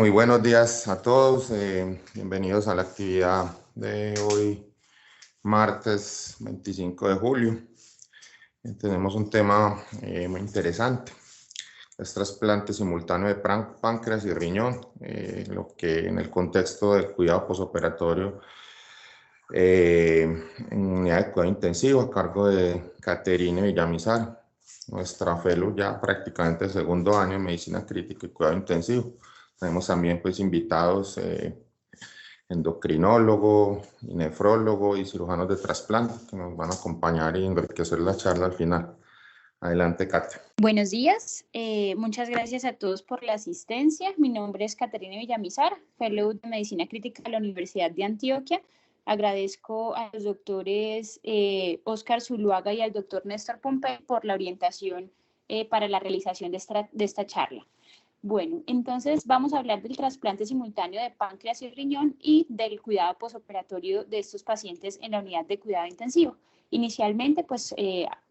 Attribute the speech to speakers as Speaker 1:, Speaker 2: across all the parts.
Speaker 1: muy buenos días a todos. Bienvenidos a la actividad de hoy, martes 25 de julio. Tenemos un tema muy interesante. Es trasplante simultáneo de páncreas y riñón, lo que en el contexto del cuidado posoperatorio en unidad de cuidado intensivo a cargo de Caterine Villamizar, nuestra fellow ya prácticamente segundo año en medicina crítica y cuidado intensivo. Tenemos también pues invitados endocrinólogo, nefrólogo y cirujanos de trasplante que nos van a acompañar y enriquecer la charla al final. Adelante, Kate.
Speaker 2: Buenos días, muchas gracias a todos por la asistencia. Mi nombre es Caterina Villamizar, fellow de Medicina Crítica de la Universidad de Antioquia. Agradezco a los doctores Óscar Zuluaga y al doctor Néstor Pompey por la orientación para la realización de esta charla. Bueno, entonces vamos a hablar del trasplante simultáneo de páncreas y riñón y del cuidado posoperatorio de estos pacientes en la unidad de cuidado intensivo. Inicialmente, pues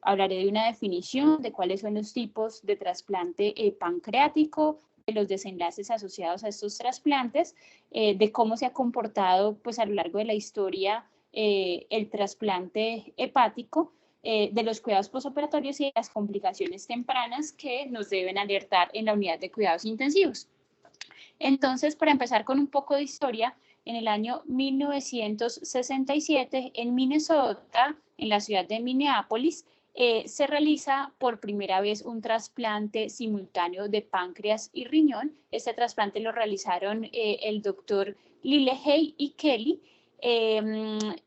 Speaker 2: hablaré de una definición de cuáles son los tipos de trasplante pancreático, de los desenlaces asociados a estos trasplantes, de cómo se ha comportado pues a lo largo de la historia el trasplante hepático, de los cuidados posoperatorios y de las complicaciones tempranas que nos deben alertar en la unidad de cuidados intensivos. Entonces, para empezar con un poco de historia, en el año 1967 en Minnesota, en la ciudad de Minneapolis, se realiza por primera vez un trasplante simultáneo de páncreas y riñón. Este trasplante lo realizaron el doctor Lillehei y Kelly.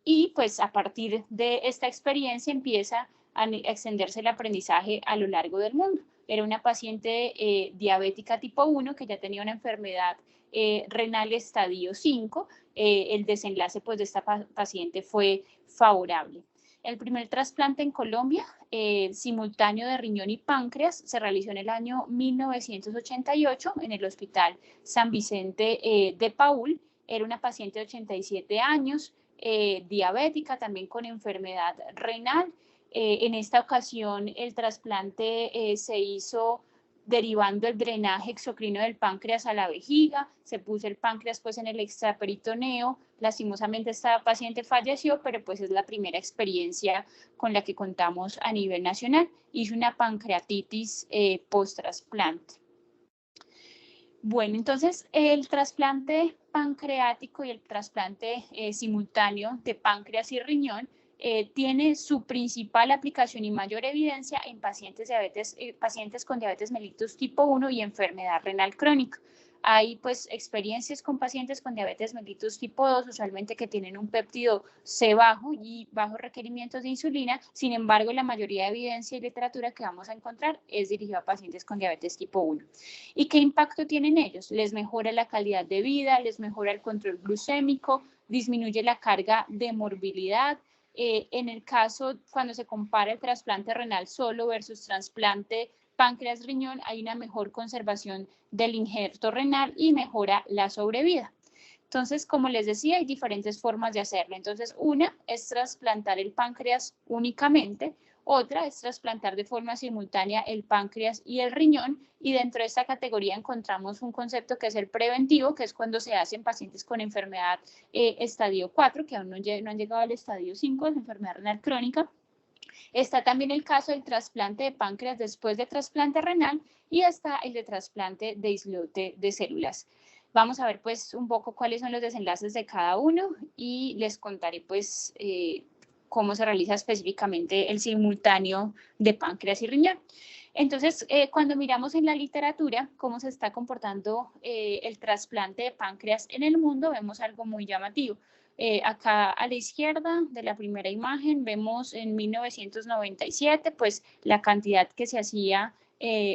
Speaker 2: Y pues a partir de esta experiencia empieza a extenderse el aprendizaje a lo largo del mundo. Era una paciente diabética tipo 1 que ya tenía una enfermedad renal estadio 5. El desenlace pues, de esta paciente fue favorable. El primer trasplante en Colombia, simultáneo de riñón y páncreas, se realizó en el año 1988 en el Hospital San Vicente de Paúl. Era una paciente de 87 años, diabética, también con enfermedad renal. En esta ocasión el trasplante se hizo derivando el drenaje exocrino del páncreas a la vejiga, se puso el páncreas pues en el extraperitoneo. Lastimosamente esta paciente falleció, pero pues es la primera experiencia con la que contamos a nivel nacional. Hizo una pancreatitis post-trasplante. Bueno, entonces el trasplante pancreático y el trasplante simultáneo de páncreas y riñón tiene su principal aplicación y mayor evidencia en pacientes con diabetes mellitus tipo 1 y enfermedad renal crónica. Hay pues experiencias con pacientes con diabetes mellitus tipo 2, usualmente que tienen un péptido C bajo y bajos requerimientos de insulina. Sin embargo, la mayoría de evidencia y literatura que vamos a encontrar es dirigida a pacientes con diabetes tipo 1. ¿Y qué impacto tienen ellos? Les mejora la calidad de vida, les mejora el control glucémico, disminuye la carga de morbilidad. En el caso, cuando se compara el trasplante renal solo versus trasplante páncreas-riñón, hay una mejor conservación del injerto renal y mejora la sobrevida. Entonces, como les decía, hay diferentes formas de hacerlo. Entonces, una es trasplantar el páncreas únicamente, otra es trasplantar de forma simultánea el páncreas y el riñón, y dentro de esta categoría encontramos un concepto que es el preventivo, que es cuando se hace en pacientes con enfermedad estadio 4, que aún no han llegado al estadio 5, es enfermedad renal crónica. Está también el caso del trasplante de páncreas después de trasplante renal y está el de trasplante de islote de células. Vamos a ver pues un poco cuáles son los desenlaces de cada uno y les contaré pues cómo se realiza específicamente el simultáneo de páncreas y riñón. Entonces, cuando miramos en la literatura cómo se está comportando el trasplante de páncreas en el mundo, vemos algo muy llamativo. Acá a la izquierda de la primera imagen vemos en 1997 pues la cantidad que se hacía.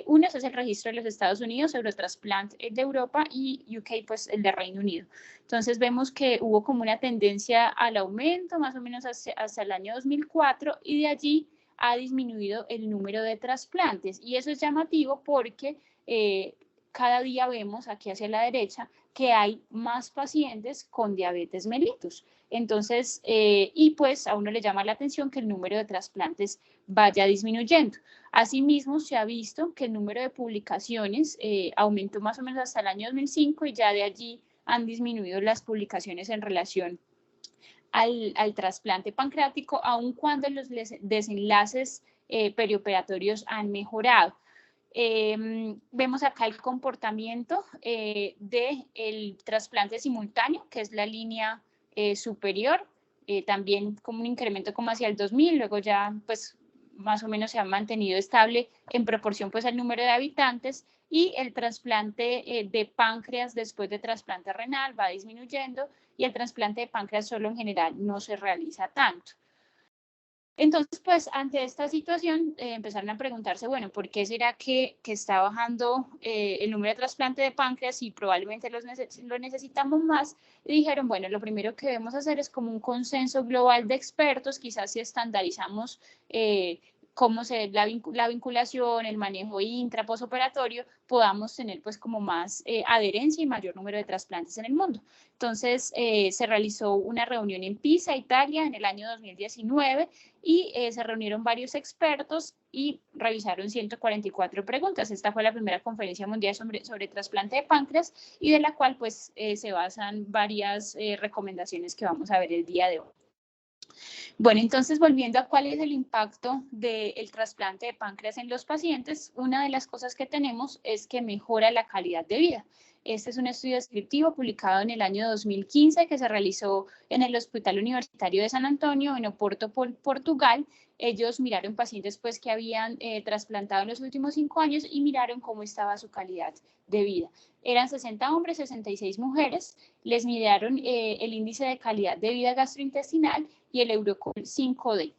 Speaker 2: Uno es el registro de los Estados Unidos, Eurotransplant de Europa y UK pues el de Reino Unido. Entonces vemos que hubo como una tendencia al aumento más o menos hasta el año 2004 y de allí ha disminuido el número de trasplantes y eso es llamativo porque cada día vemos aquí hacia la derecha que hay más pacientes con diabetes mellitus. Entonces, y pues a uno le llama la atención que el número de trasplantes vaya disminuyendo. Asimismo, se ha visto que el número de publicaciones aumentó más o menos hasta el año 2005 y ya de allí han disminuido las publicaciones en relación al trasplante pancreático, aun cuando los desenlaces perioperatorios han mejorado. Vemos acá el comportamiento del trasplante simultáneo, que es la línea superior, también como un incremento como hacia el 2000, luego ya pues más o menos se ha mantenido estable en proporción pues al número de habitantes, y el trasplante de páncreas después de trasplante renal va disminuyendo, y el trasplante de páncreas solo en general no se realiza tanto. Entonces, pues, ante esta situación, empezaron a preguntarse, bueno, ¿por qué será que está bajando el número de trasplante de páncreas y probablemente lo necesitamos más? Y dijeron, bueno, lo primero que debemos hacer es como un consenso global de expertos, quizás si estandarizamos cómo se la vinculación, el manejo intra, posoperatorio, podamos tener pues como más adherencia y mayor número de trasplantes en el mundo. Entonces, se realizó una reunión en Pisa, Italia, en el año 2019, y se reunieron varios expertos y revisaron 144 preguntas. Esta fue la primera conferencia mundial sobre trasplante de páncreas, y de la cual pues se basan varias recomendaciones que vamos a ver el día de hoy. Bueno, entonces volviendo a cuál es el impacto del trasplante de páncreas en los pacientes, una de las cosas que tenemos es que mejora la calidad de vida. Este es un estudio descriptivo publicado en el año 2015 que se realizó en el Hospital Universitario de San Antonio, en Oporto, Portugal. Ellos miraron pacientes pues, que habían trasplantado en los últimos 5 años y miraron cómo estaba su calidad de vida. Eran 60 hombres, 66 mujeres. Les midieron el índice de calidad de vida gastrointestinal y el Eurocol 5D.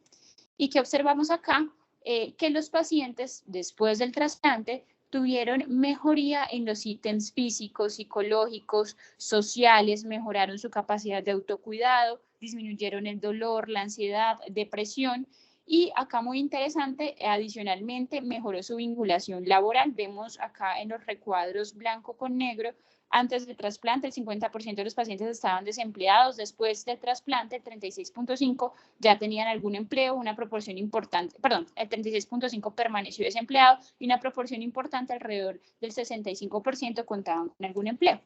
Speaker 2: ¿Y qué observamos acá? Que los pacientes, después del trasplante, tuvieron mejoría en los ítems físicos, psicológicos, sociales, mejoraron su capacidad de autocuidado, disminuyeron el dolor, la ansiedad, depresión, y acá muy interesante, adicionalmente mejoró su vinculación laboral. Vemos acá en los recuadros blanco con negro, antes del trasplante el 50% de los pacientes estaban desempleados, después del trasplante el 36.5% ya tenían algún empleo, una proporción importante, perdón, el 36.5% permaneció desempleado y una proporción importante, alrededor del 65%, contaban con algún empleo.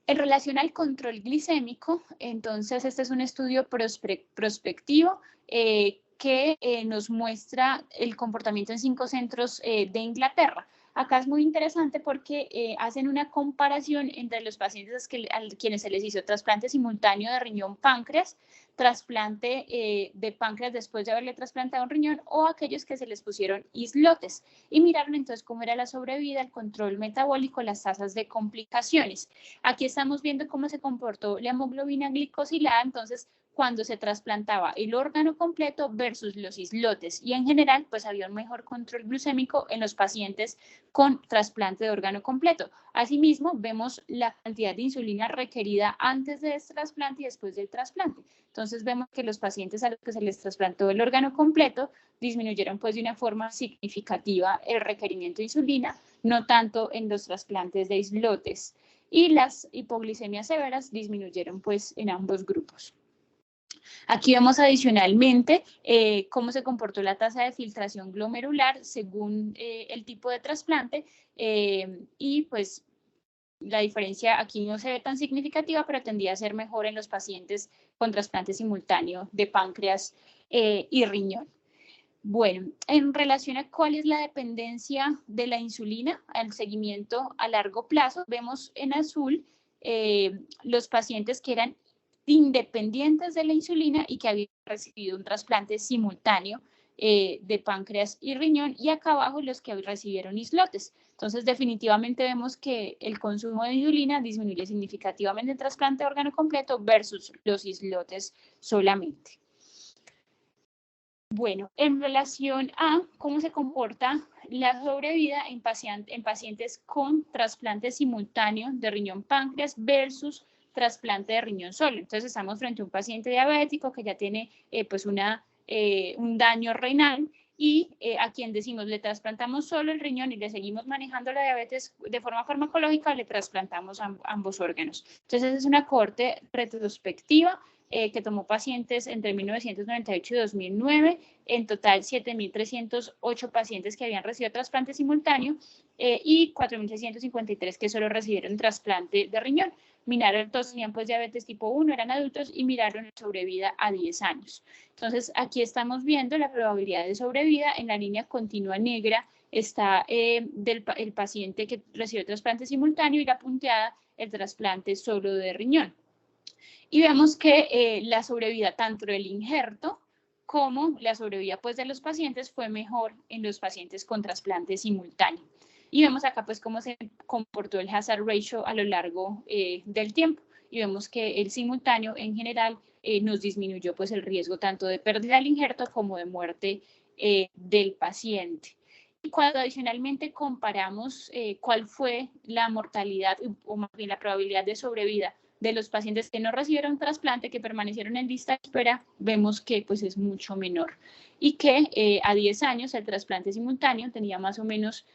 Speaker 2: En relación al control glicémico, entonces este es un estudio prospectivo que nos muestra el comportamiento en 5 centros de Inglaterra. Acá es muy interesante porque hacen una comparación entre los pacientes a quienes se les hizo trasplante simultáneo de riñón-páncreas, trasplante de páncreas después de haberle trasplantado un riñón, o aquellos que se les pusieron islotes, y miraron entonces cómo era la sobrevida, el control metabólico, las tasas de complicaciones. Aquí estamos viendo cómo se comportó la hemoglobina glicosilada, entonces cuando se trasplantaba el órgano completo versus los islotes, y en general pues había un mejor control glucémico en los pacientes con trasplante de órgano completo. Asimismo, vemos la cantidad de insulina requerida antes de este trasplante y después del trasplante. Entonces vemos que los pacientes a los que se les trasplantó el órgano completo disminuyeron pues de una forma significativa el requerimiento de insulina, no tanto en los trasplantes de islotes, y las hipoglicemias severas disminuyeron pues en ambos grupos. Aquí vemos adicionalmente cómo se comportó la tasa de filtración glomerular según el tipo de trasplante, y pues la diferencia aquí no se ve tan significativa, pero tendría a ser mejor en los pacientes con trasplante simultáneo de páncreas y riñón. Bueno, en relación a cuál es la dependencia de la insulina al seguimiento a largo plazo, vemos en azul los pacientes que eran independientes de la insulina y que habían recibido un trasplante simultáneo de páncreas y riñón, y acá abajo los que recibieron islotes. Entonces, definitivamente vemos que el consumo de insulina disminuye significativamente en trasplante de órgano completo versus los islotes solamente. Bueno, en relación a cómo se comporta la sobrevida en pacientes con trasplante simultáneo de riñón-páncreas versus trasplante de riñón solo. Entonces, estamos frente a un paciente diabético que ya tiene pues un daño renal, y a quien decimos le trasplantamos solo el riñón y le seguimos manejando la diabetes de forma farmacológica, le trasplantamos ambos órganos. Entonces es una cohorte retrospectiva que tomó pacientes entre 1998 y 2009, en total 7.308 pacientes que habían recibido trasplante simultáneo y 4.653 que solo recibieron trasplante de riñón. Miraron, todos tenían pues diabetes tipo 1, eran adultos y miraron la sobrevida a 10 años. Entonces aquí estamos viendo la probabilidad de sobrevida. En la línea continua negra está el paciente que recibió trasplante simultáneo y la punteada el trasplante solo de riñón. Y vemos que la sobrevida tanto del injerto como la sobrevida pues, de los pacientes fue mejor en los pacientes con trasplante simultáneo. Y vemos acá pues cómo se comportó el hazard ratio a lo largo del tiempo. Y vemos que el simultáneo en general nos disminuyó pues el riesgo tanto de pérdida del injerto como de muerte del paciente. Y cuando adicionalmente comparamos cuál fue la mortalidad o más bien la probabilidad de sobrevida de los pacientes que no recibieron trasplante, que permanecieron en lista de espera, vemos que pues es mucho menor y que a 10 años el trasplante simultáneo tenía más o menos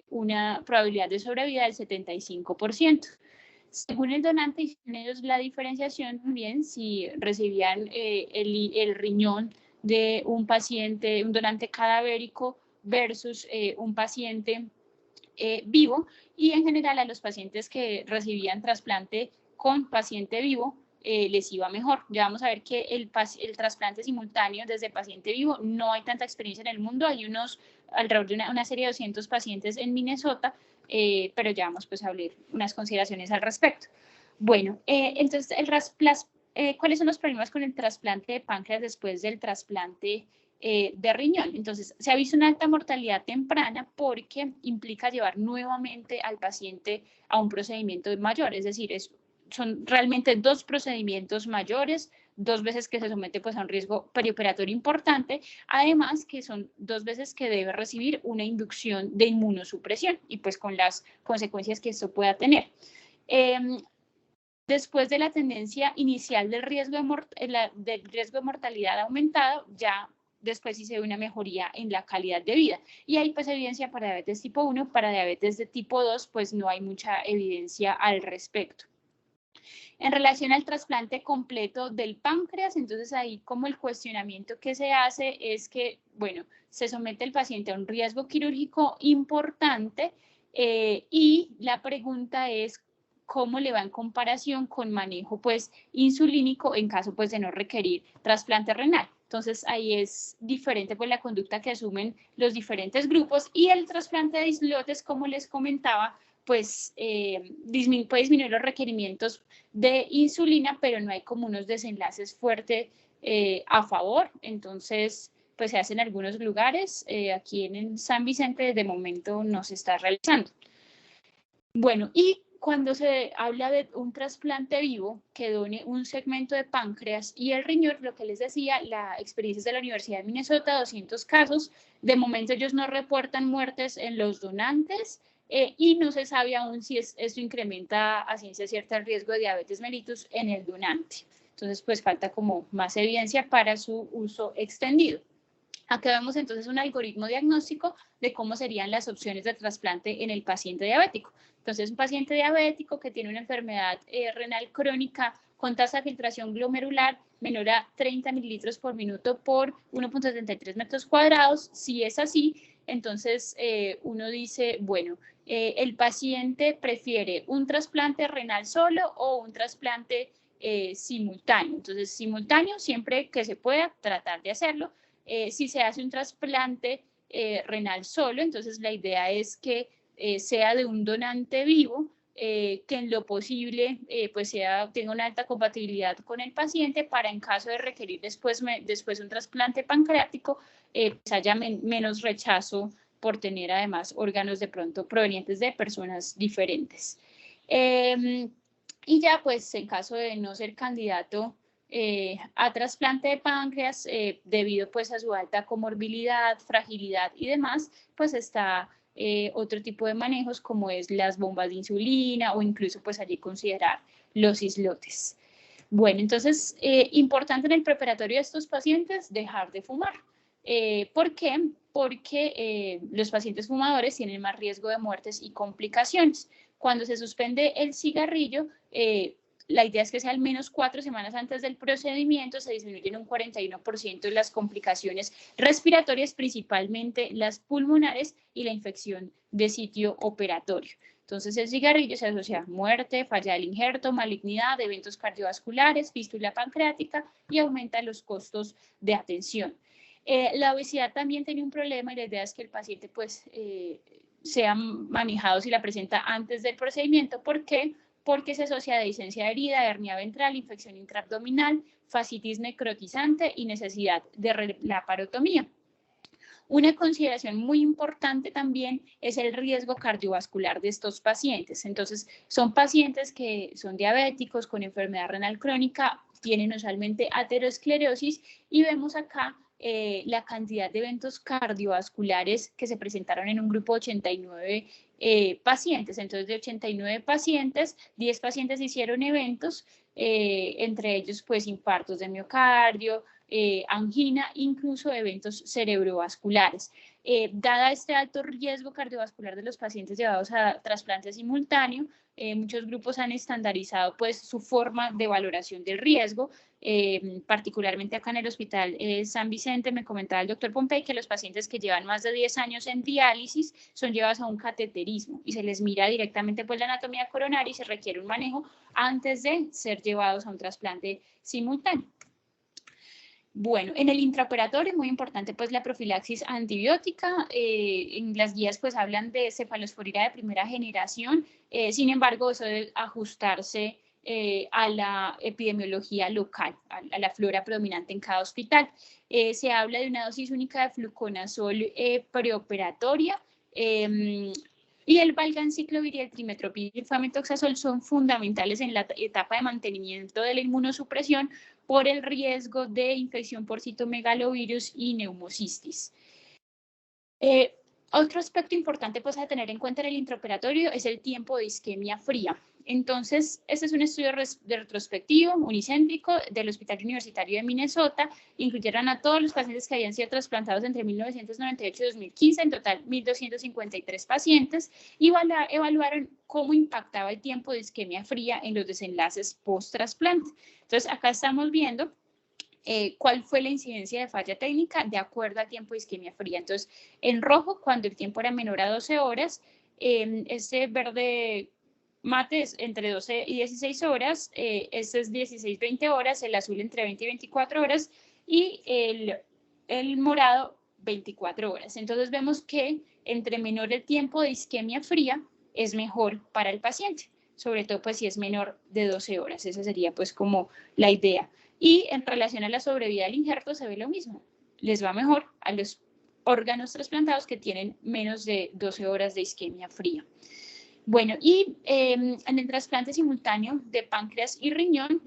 Speaker 2: una probabilidad de sobrevida del 75%. Según el donante, hicieron ellos la diferenciación también si recibían el riñón de un paciente, un donante cadavérico versus un paciente vivo, y en general a los pacientes que recibían trasplante con paciente vivo les iba mejor. Ya vamos a ver que el trasplante simultáneo desde paciente vivo no hay tanta experiencia en el mundo, hay alrededor de una serie de 200 pacientes en Minnesota, pero ya vamos pues a hablar unas consideraciones al respecto. Bueno, entonces ¿cuáles son los problemas con el trasplante de páncreas después del trasplante de riñón? Entonces, se ha visto una alta mortalidad temprana porque implica llevar nuevamente al paciente a un procedimiento mayor, es decir, son realmente 2 procedimientos mayores, 2 veces que se somete pues, a un riesgo perioperatorio importante, además que son 2 veces que debe recibir una inducción de inmunosupresión y pues con las consecuencias que esto pueda tener. Después de la tendencia inicial del riesgo de mortalidad aumentado, ya después sí se ve una mejoría en la calidad de vida. Y hay pues evidencia para diabetes tipo 1, para diabetes de tipo 2, pues no hay mucha evidencia al respecto. En relación al trasplante completo del páncreas, entonces ahí como el cuestionamiento que se hace es que, bueno, se somete el paciente a un riesgo quirúrgico importante y la pregunta es cómo le va en comparación con manejo pues insulínico en caso pues de no requerir trasplante renal. Entonces ahí es diferente pues la conducta que asumen los diferentes grupos, y el trasplante de islotes, como les comentaba, pues puede disminuir los requerimientos de insulina, pero no hay como unos desenlaces fuertes a favor. Entonces, pues se hace en algunos lugares. Aquí en San Vicente de momento no se está realizando. Bueno, y cuando se habla de un trasplante vivo que done un segmento de páncreas y el riñón, lo que les decía, la experiencia es de la Universidad de Minnesota, 200 casos. De momento ellos no reportan muertes en los donantes y no se sabe aún si esto incrementa a ciencia cierta el riesgo de diabetes mellitus en el donante. Entonces, pues falta como más evidencia para su uso extendido. Acá vemos entonces un algoritmo diagnóstico de cómo serían las opciones de trasplante en el paciente diabético. Entonces, un paciente diabético que tiene una enfermedad renal crónica con tasa de filtración glomerular menor a 30 mililitros por minuto por 1.73 metros cuadrados. Si es así, entonces uno dice, bueno, el paciente prefiere un trasplante renal solo o un trasplante simultáneo. Entonces, simultáneo siempre que se pueda tratar de hacerlo. Si se hace un trasplante renal solo, entonces la idea es que sea de un donante vivo, que en lo posible pues tenga una alta compatibilidad con el paciente para en caso de requerir después un trasplante pancreático, pues haya menos rechazo por tener además órganos de pronto provenientes de personas diferentes. Y ya pues en caso de no ser candidato a trasplante de páncreas, debido pues a su alta comorbilidad, fragilidad y demás, pues está otro tipo de manejos como es las bombas de insulina o incluso pues allí considerar los islotes. Bueno, entonces importante en el preparatorio de estos pacientes dejar de fumar. ¿Por qué? Porque los pacientes fumadores tienen más riesgo de muertes y complicaciones. Cuando se suspende el cigarrillo, la idea es que sea al menos 4 semanas antes del procedimiento, se disminuyen un 41% las complicaciones respiratorias, principalmente las pulmonares y la infección de sitio operatorio. Entonces, el cigarrillo se asocia a muerte, falla del injerto, malignidad, eventos cardiovasculares, fístula pancreática y aumenta los costos de atención. La obesidad también tiene un problema y la idea es que el paciente pues sea manejado si la presenta antes del procedimiento. ¿Por qué? Porque se asocia a dehiscencia de herida, hernia ventral, infección intraabdominal, fascitis necrotizante y necesidad de laparotomía. Una consideración muy importante también es el riesgo cardiovascular de estos pacientes. Entonces, son pacientes que son diabéticos con enfermedad renal crónica, tienen usualmente aterosclerosis y vemos acá la cantidad de eventos cardiovasculares que se presentaron en un grupo de 89 pacientes. Entonces, de 89 pacientes, 10 pacientes hicieron eventos, entre ellos pues infartos de miocardio, angina, incluso eventos cerebrovasculares. Dada este alto riesgo cardiovascular de los pacientes llevados a trasplante simultáneo, muchos grupos han estandarizado pues su forma de valoración del riesgo, particularmente acá en el Hospital San Vicente. Me comentaba el doctor Pompey que los pacientes que llevan más de 10 años en diálisis son llevados a un cateterismo y se les mira directamente pues la anatomía coronaria y se requiere un manejo antes de ser llevados a un trasplante simultáneo. Bueno, en el intraoperatorio es muy importante pues la profilaxis antibiótica. En las guías pues hablan de cefalosporina de primera generación. Sin embargo, eso debe ajustarse a la epidemiología local, a la flora predominante en cada hospital. Se habla de una dosis única de fluconazol preoperatoria. Y el valganciclovir y el trimetoprim y el fametoxazol son fundamentales en la etapa de mantenimiento de la inmunosupresión por el riesgo de infección por citomegalovirus y neumocistis. Otro aspecto importante pues, a tener en cuenta en el intraoperatorio es el tiempo de isquemia fría. Entonces, este es un estudio retrospectivo, unicéntrico, del Hospital Universitario de Minnesota. Incluyeron a todos los pacientes que habían sido trasplantados entre 1998 y 2015, en total 1.253 pacientes, y evaluaron cómo impactaba el tiempo de isquemia fría en los desenlaces post-trasplante. Entonces, acá estamos viendo cuál fue la incidencia de falla técnica de acuerdo al tiempo de isquemia fría. Entonces, en rojo, cuando el tiempo era menor a 12 horas, este verde mate es entre 12 y 16 horas, este es 16-20 horas, el azul entre 20 y 24 horas y el morado 24 horas. Entonces, vemos que entre menor el tiempo de isquemia fría es mejor para el paciente, sobre todo pues si es menor de 12 horas. Esa sería pues como la idea. Y en relación a la sobrevida del injerto se ve lo mismo. Les va mejor a los órganos trasplantados que tienen menos de 12 horas de isquemia fría. Bueno, y en el trasplante simultáneo de páncreas y riñón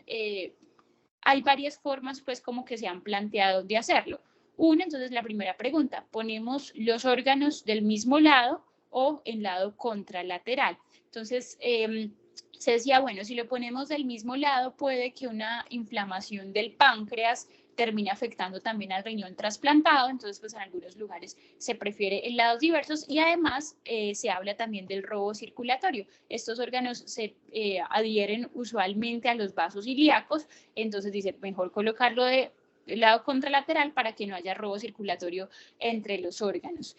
Speaker 2: hay varias formas pues como que se han planteado de hacerlo. Una, entonces la primera pregunta, ¿ponemos los órganos del mismo lado o en lado contralateral? Entonces, se decía, bueno, si lo ponemos del mismo lado, puede que una inflamación del páncreas termine afectando también al riñón trasplantado. Entonces, pues en algunos lugares se prefiere en lados diversos y además se habla también del robo circulatorio. Estos órganos se adhieren usualmente a los vasos ilíacos, entonces dice, mejor colocarlo del lado contralateral para que no haya robo circulatorio entre los órganos.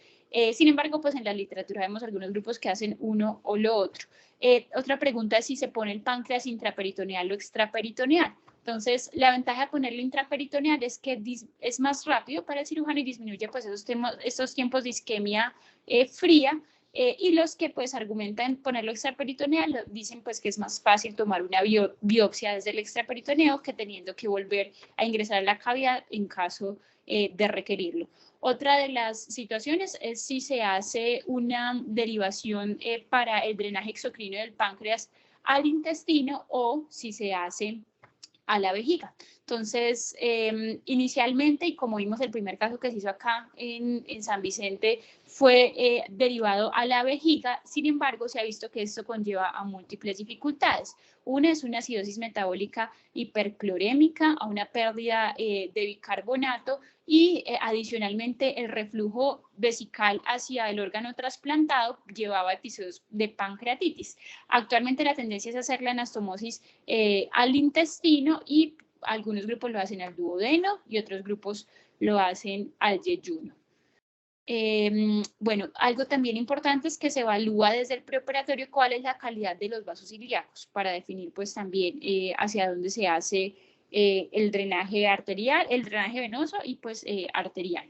Speaker 2: Sin embargo, pues en la literatura vemos algunos grupos que hacen uno o lo otro. Otra pregunta es si se pone el páncreas intraperitoneal o extraperitoneal. Entonces, la ventaja de ponerlo intraperitoneal es que es más rápido para el cirujano y disminuye pues estos tiempos de isquemia fría. Y los que pues argumentan ponerlo extraperitoneal dicen pues que es más fácil tomar una biopsia desde el extraperitoneo que teniendo que volver a ingresar a la cavidad en caso de requerirlo. Otra de las situaciones es si se hace una derivación para el drenaje exocrino del páncreas al intestino o si se hace a la vejiga. Entonces, inicialmente, y como vimos el primer caso que se hizo acá en San Vicente, fue derivado a la vejiga. Sin embargo, se ha visto que esto conlleva a múltiples dificultades. Una es una acidosis metabólica hiperclorémica, a una pérdida de bicarbonato y adicionalmente el reflujo vesical hacia el órgano trasplantado llevaba a episodios de pancreatitis. Actualmente la tendencia es hacer la anastomosis al intestino y algunos grupos lo hacen al duodeno y otros grupos lo hacen al yeyuno. Bueno, algo también importante es que se evalúa desde el preoperatorio cuál es la calidad de los vasos ilíacos para definir pues también hacia dónde se hace el drenaje arterial, el drenaje venoso y pues arterial.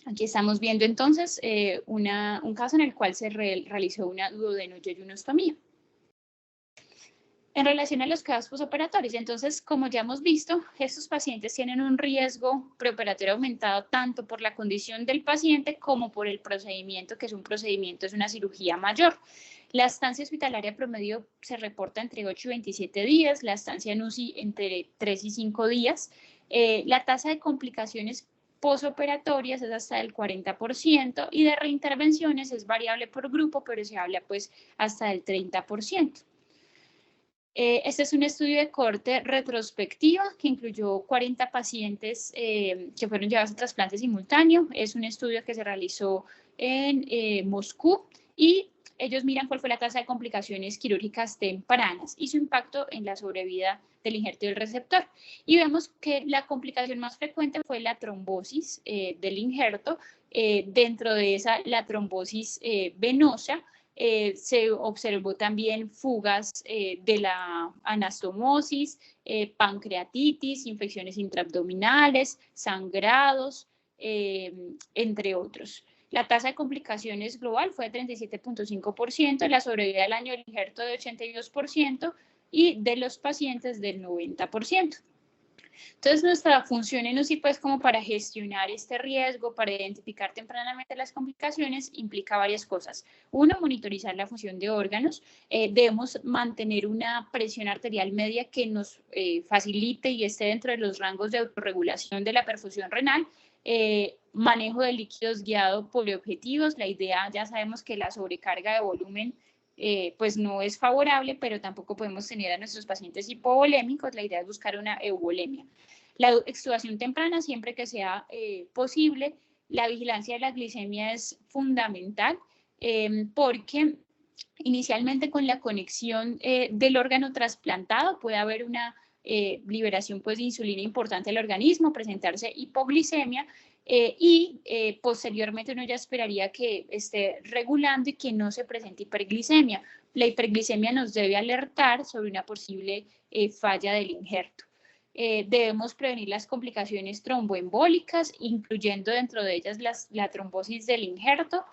Speaker 2: Aquí estamos viendo entonces un caso en el cual se realizó una duodenoyeyunostomía. En relación a los casos posoperatorios, entonces, como ya hemos visto, estos pacientes tienen un riesgo preoperatorio aumentado tanto por la condición del paciente como por el procedimiento, que es un procedimiento, es una cirugía mayor. La estancia hospitalaria promedio se reporta entre 8 y 27 días, la estancia en UCI entre 3 y 5 días. La tasa de complicaciones posoperatorias es hasta el 40% y de reintervenciones es variable por grupo, pero se habla pues hasta del 30%. Este es un estudio de corte retrospectiva que incluyó 40 pacientes que fueron llevados a trasplante simultáneo. Es un estudio que se realizó en Moscú y ellos miran cuál fue la tasa de complicaciones quirúrgicas tempranas y su impacto en la sobrevida del injerto y del receptor. Y vemos que la complicación más frecuente fue la trombosis del injerto. Dentro de esa, la trombosis venosa. Se observó también fugas de la anastomosis, pancreatitis, infecciones intraabdominales, sangrados, entre otros. La tasa de complicaciones global fue de 37.5%, la sobrevida del año del injerto de 82% y de los pacientes del 90%. Entonces, nuestra función en UCI, pues, como para gestionar este riesgo, para identificar tempranamente las complicaciones, implica varias cosas. Uno, monitorizar la función de órganos. Debemos mantener una presión arterial media que nos facilite y esté dentro de los rangos de autorregulación de la perfusión renal. Manejo de líquidos guiado por objetivos. La idea, ya sabemos que la sobrecarga de volumen pues no es favorable, pero tampoco podemos tener a nuestros pacientes hipovolémicos. La idea es buscar una euvolemia. La extubación temprana, siempre que sea posible. La vigilancia de la glicemia es fundamental porque inicialmente con la conexión del órgano trasplantado puede haber una liberación pues, de insulina importante al organismo, presentarse hipoglicemia y posteriormente uno ya esperaría que esté regulando y que no se presente hiperglicemia. La hiperglicemia nos debe alertar sobre una posible falla del injerto. Debemos prevenir las complicaciones tromboembólicas, incluyendo dentro de ellas la trombosis del injerto,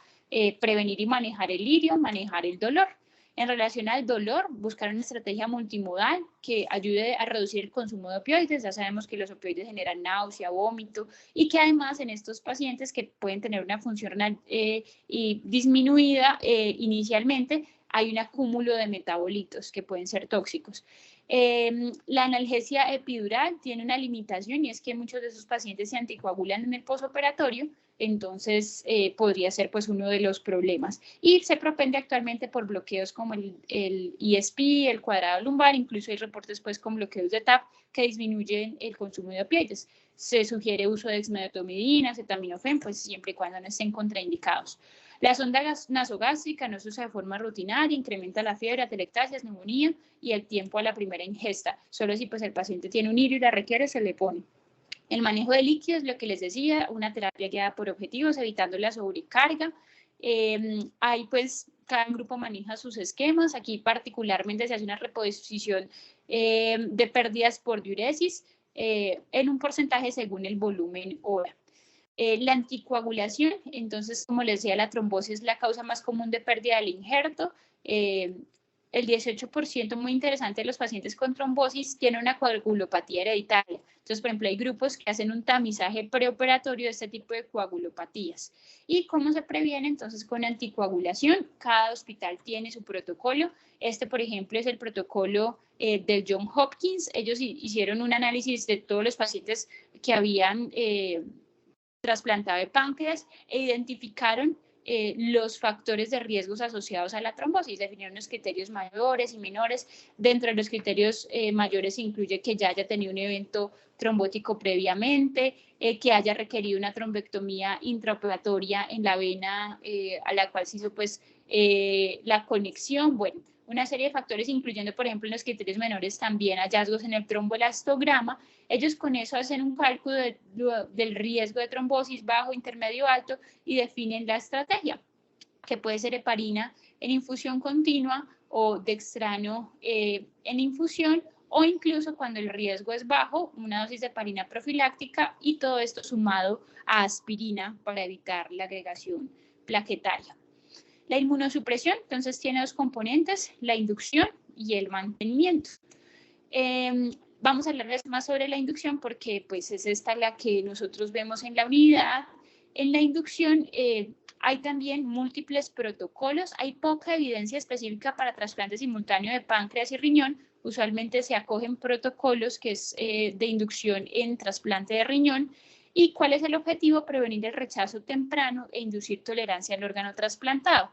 Speaker 2: prevenir y manejar el lirio, manejar el dolor. En relación al dolor, buscar una estrategia multimodal que ayude a reducir el consumo de opioides. Ya sabemos que los opioides generan náusea, vómito y que además en estos pacientes que pueden tener una función renal y disminuida inicialmente, hay un acúmulo de metabolitos que pueden ser tóxicos. La analgesia epidural tiene una limitación y es que muchos de esos pacientes se anticoagulan en el postoperatorio, entonces podría ser pues uno de los problemas. Y se propende actualmente por bloqueos como el ESP, el cuadrado lumbar, incluso hay reportes pues con bloqueos de TAP que disminuyen el consumo de opioides. Se sugiere uso de dexmedetomidina, acetaminofén, pues siempre y cuando no estén contraindicados. La sonda nasogástrica no se usa de forma rutinaria, incrementa la fiebre, atelectasias, neumonía y el tiempo a la primera ingesta. Solo si pues, el paciente tiene un irio y la requiere, se le pone. El manejo de líquidos, lo que les decía, una terapia guiada por objetivos, evitando la sobrecarga. Hay pues, cada grupo maneja sus esquemas. Aquí particularmente se hace una reposición de pérdidas por diuresis en un porcentaje según el volumen hora. La anticoagulación, entonces, como les decía, la trombosis es la causa más común de pérdida del injerto. El 18%, muy interesante, de los pacientes con trombosis tienen una coagulopatía hereditaria. Entonces, por ejemplo, hay grupos que hacen un tamizaje preoperatorio de este tipo de coagulopatías. ¿Y cómo se previene? Entonces, con anticoagulación. Cada hospital tiene su protocolo. Este, por ejemplo, es el protocolo del Johns Hopkins. Ellos hicieron un análisis de todos los pacientes que habían trasplantado de páncreas e identificaron los factores de riesgos asociados a la trombosis. Definieron los criterios mayores y menores. Dentro de los criterios mayores incluye que ya haya tenido un evento trombótico previamente, que haya requerido una trombectomía intraoperatoria en la vena a la cual se hizo pues la conexión. Bueno, una serie de factores, incluyendo, por ejemplo, en los criterios menores también hallazgos en el tromboelastograma. Ellos con eso hacen un cálculo del riesgo de trombosis bajo, intermedio, alto y definen la estrategia, que puede ser heparina en infusión continua o dextrano en infusión, o incluso cuando el riesgo es bajo, una dosis de heparina profiláctica, y todo esto sumado a aspirina para evitar la agregación plaquetaria. La inmunosupresión, entonces, tiene dos componentes, la inducción y el mantenimiento. Vamos a hablarles más sobre la inducción porque pues es esta la que nosotros vemos en la unidad. En la inducción hay también múltiples protocolos, hay poca evidencia específica para trasplante simultáneo de páncreas y riñón. Usualmente se acogen protocolos que es de inducción en trasplante de riñón. ¿Y cuál es el objetivo? Prevenir el rechazo temprano e inducir tolerancia al órgano trasplantado.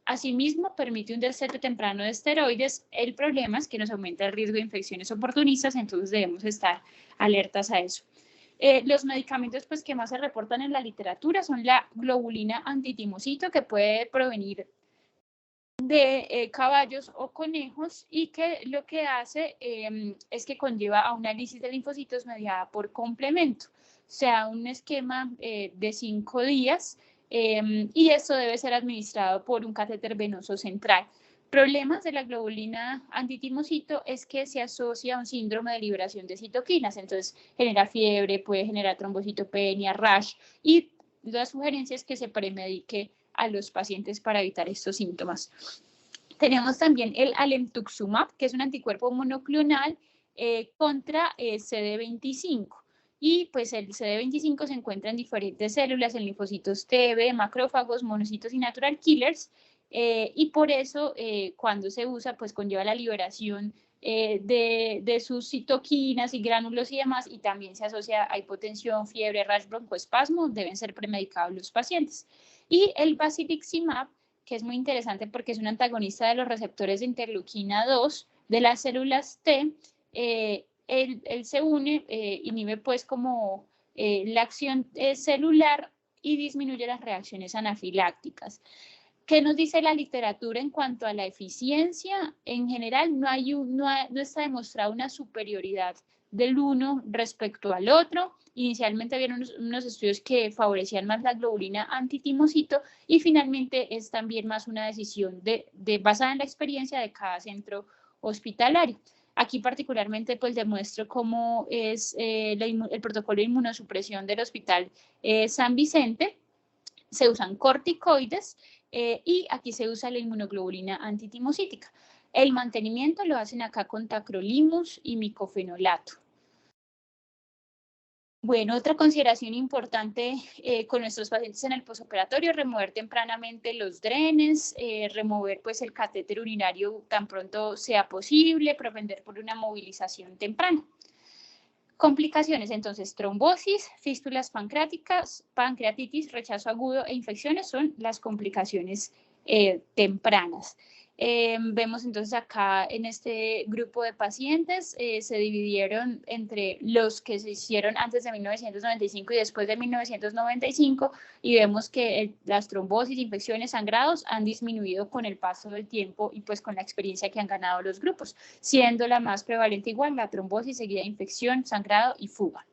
Speaker 2: Asimismo, permite un descarte temprano de esteroides. El problema es que nos aumenta el riesgo de infecciones oportunistas, entonces debemos estar alertas a eso. Los medicamentos pues, que más se reportan en la literatura son la globulina antitimocito, que puede provenir de caballos o conejos, y que lo que hace es que conlleva a una lisis de linfocitos mediada por complemento, o sea, un esquema de 5 días, y esto debe ser administrado por un catéter venoso central. Problemas de la globulina antitimocito es que se asocia a un síndrome de liberación de citoquinas, entonces genera fiebre, puede generar trombocitopenia, rash, y la sugerencia es que se premedique a los pacientes para evitar estos síntomas. Tenemos también el alemtuxumab, que es un anticuerpo monoclonal contra CD25. Y pues el CD25 se encuentra en diferentes células, en linfocitos T, B, macrófagos, monocitos y natural killers. Y por eso cuando se usa, pues conlleva la liberación de sus citoquinas y gránulos y demás, y también se asocia a hipotensión, fiebre, rash, broncoespasmo. Deben ser premedicados los pacientes. Y el basiliximab, que es muy interesante porque es un antagonista de los receptores de interleuquina 2 de las células T. Él se une, inhibe pues como la acción celular y disminuye las reacciones anafilácticas. ¿Qué nos dice la literatura en cuanto a la eficiencia? En general no está demostrada una superioridad del uno respecto al otro. Inicialmente había unos estudios que favorecían más la globulina antitimocito, y finalmente es también más una decisión basada en la experiencia de cada centro hospitalario. Aquí particularmente pues demuestro cómo es el protocolo de inmunosupresión del Hospital San Vicente. Se usan corticoides y aquí se usa la inmunoglobulina antitimocítica. El mantenimiento lo hacen acá con tacrolimus y micofenolato. Bueno, otra consideración importante con nuestros pacientes en el posoperatorio: remover tempranamente los drenes, remover pues el catéter urinario tan pronto sea posible, propender por una movilización temprana. Complicaciones, entonces, trombosis, fístulas pancreáticas, pancreatitis, rechazo agudo e infecciones son las complicaciones tempranas. Vemos entonces acá en este grupo de pacientes se dividieron entre los que se hicieron antes de 1995 y después de 1995, y vemos que las trombosis, infecciones, sangrados han disminuido con el paso del tiempo y pues con la experiencia que han ganado los grupos, siendo la más prevalente igual la trombosis, seguida de infección, sangrado y fuga.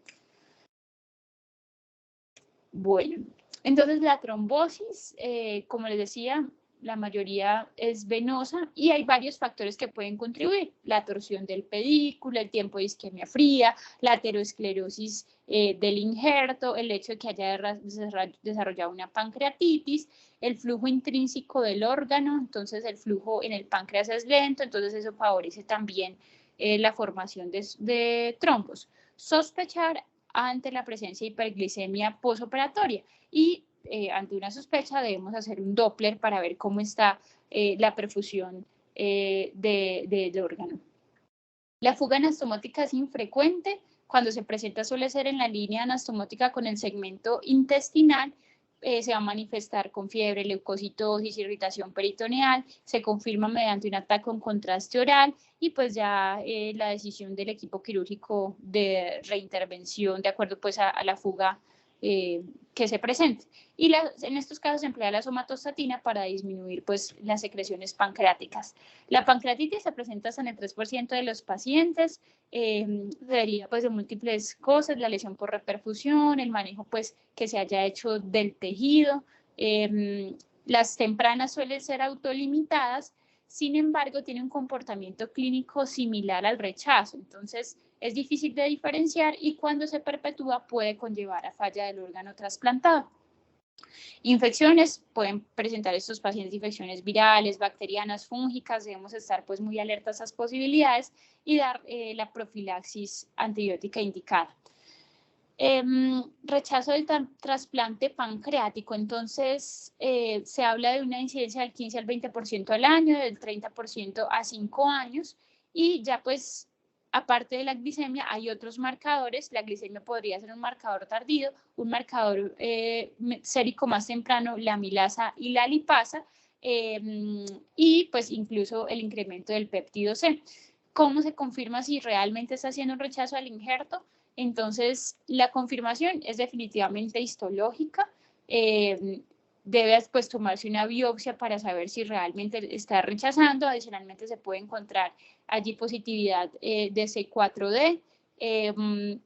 Speaker 2: Bueno, entonces la trombosis, como les decía, la mayoría es venosa y hay varios factores que pueden contribuir: la torsión del pedículo, el tiempo de isquemia fría, la aterosclerosis del injerto, el hecho de que haya desarrollado una pancreatitis, el flujo intrínseco del órgano, entonces el flujo en el páncreas es lento, entonces eso favorece también la formación de trombos. Sospechar ante la presencia de hiperglicemia posoperatoria, y ante una sospecha debemos hacer un Doppler para ver cómo está la perfusión del órgano. La fuga anastomótica es infrecuente, Cuando se presenta suele ser en la línea anastomótica con el segmento intestinal. Se va a manifestar con fiebre, leucocitosis, irritación peritoneal, se confirma mediante un ataque con contraste oral y pues ya la decisión del equipo quirúrgico de reintervención de acuerdo pues a la fuga que se presente. Y en estos casos se emplea la somatostatina para disminuir pues las secreciones pancreáticas. La pancreatitis se presenta hasta en el 3% de los pacientes, deriva pues de múltiples cosas, la lesión por reperfusión, el manejo pues que se haya hecho del tejido. Las tempranas suelen ser autolimitadas, sin embargo tiene un comportamiento clínico similar al rechazo, entonces es difícil de diferenciar y cuando se perpetúa puede conllevar a falla del órgano trasplantado. Infecciones, pueden presentar estos pacientes infecciones virales, bacterianas, fúngicas, debemos estar pues muy alertas a esas posibilidades y dar la profilaxis antibiótica indicada. Rechazo del trasplante pancreático, entonces se habla de una incidencia del 15 al 20% al año, del 30% a 5 años y ya pues aparte de la glicemia hay otros marcadores. La glicemia podría ser un marcador tardío, un marcador sérico más temprano, la amilasa y la lipasa y pues incluso el incremento del péptido C. ¿Cómo se confirma si realmente está haciendo un rechazo al injerto? Entonces, la confirmación es definitivamente histológica. Debe pues tomarse una biopsia para saber si realmente está rechazando. Adicionalmente, se puede encontrar allí positividad de C4D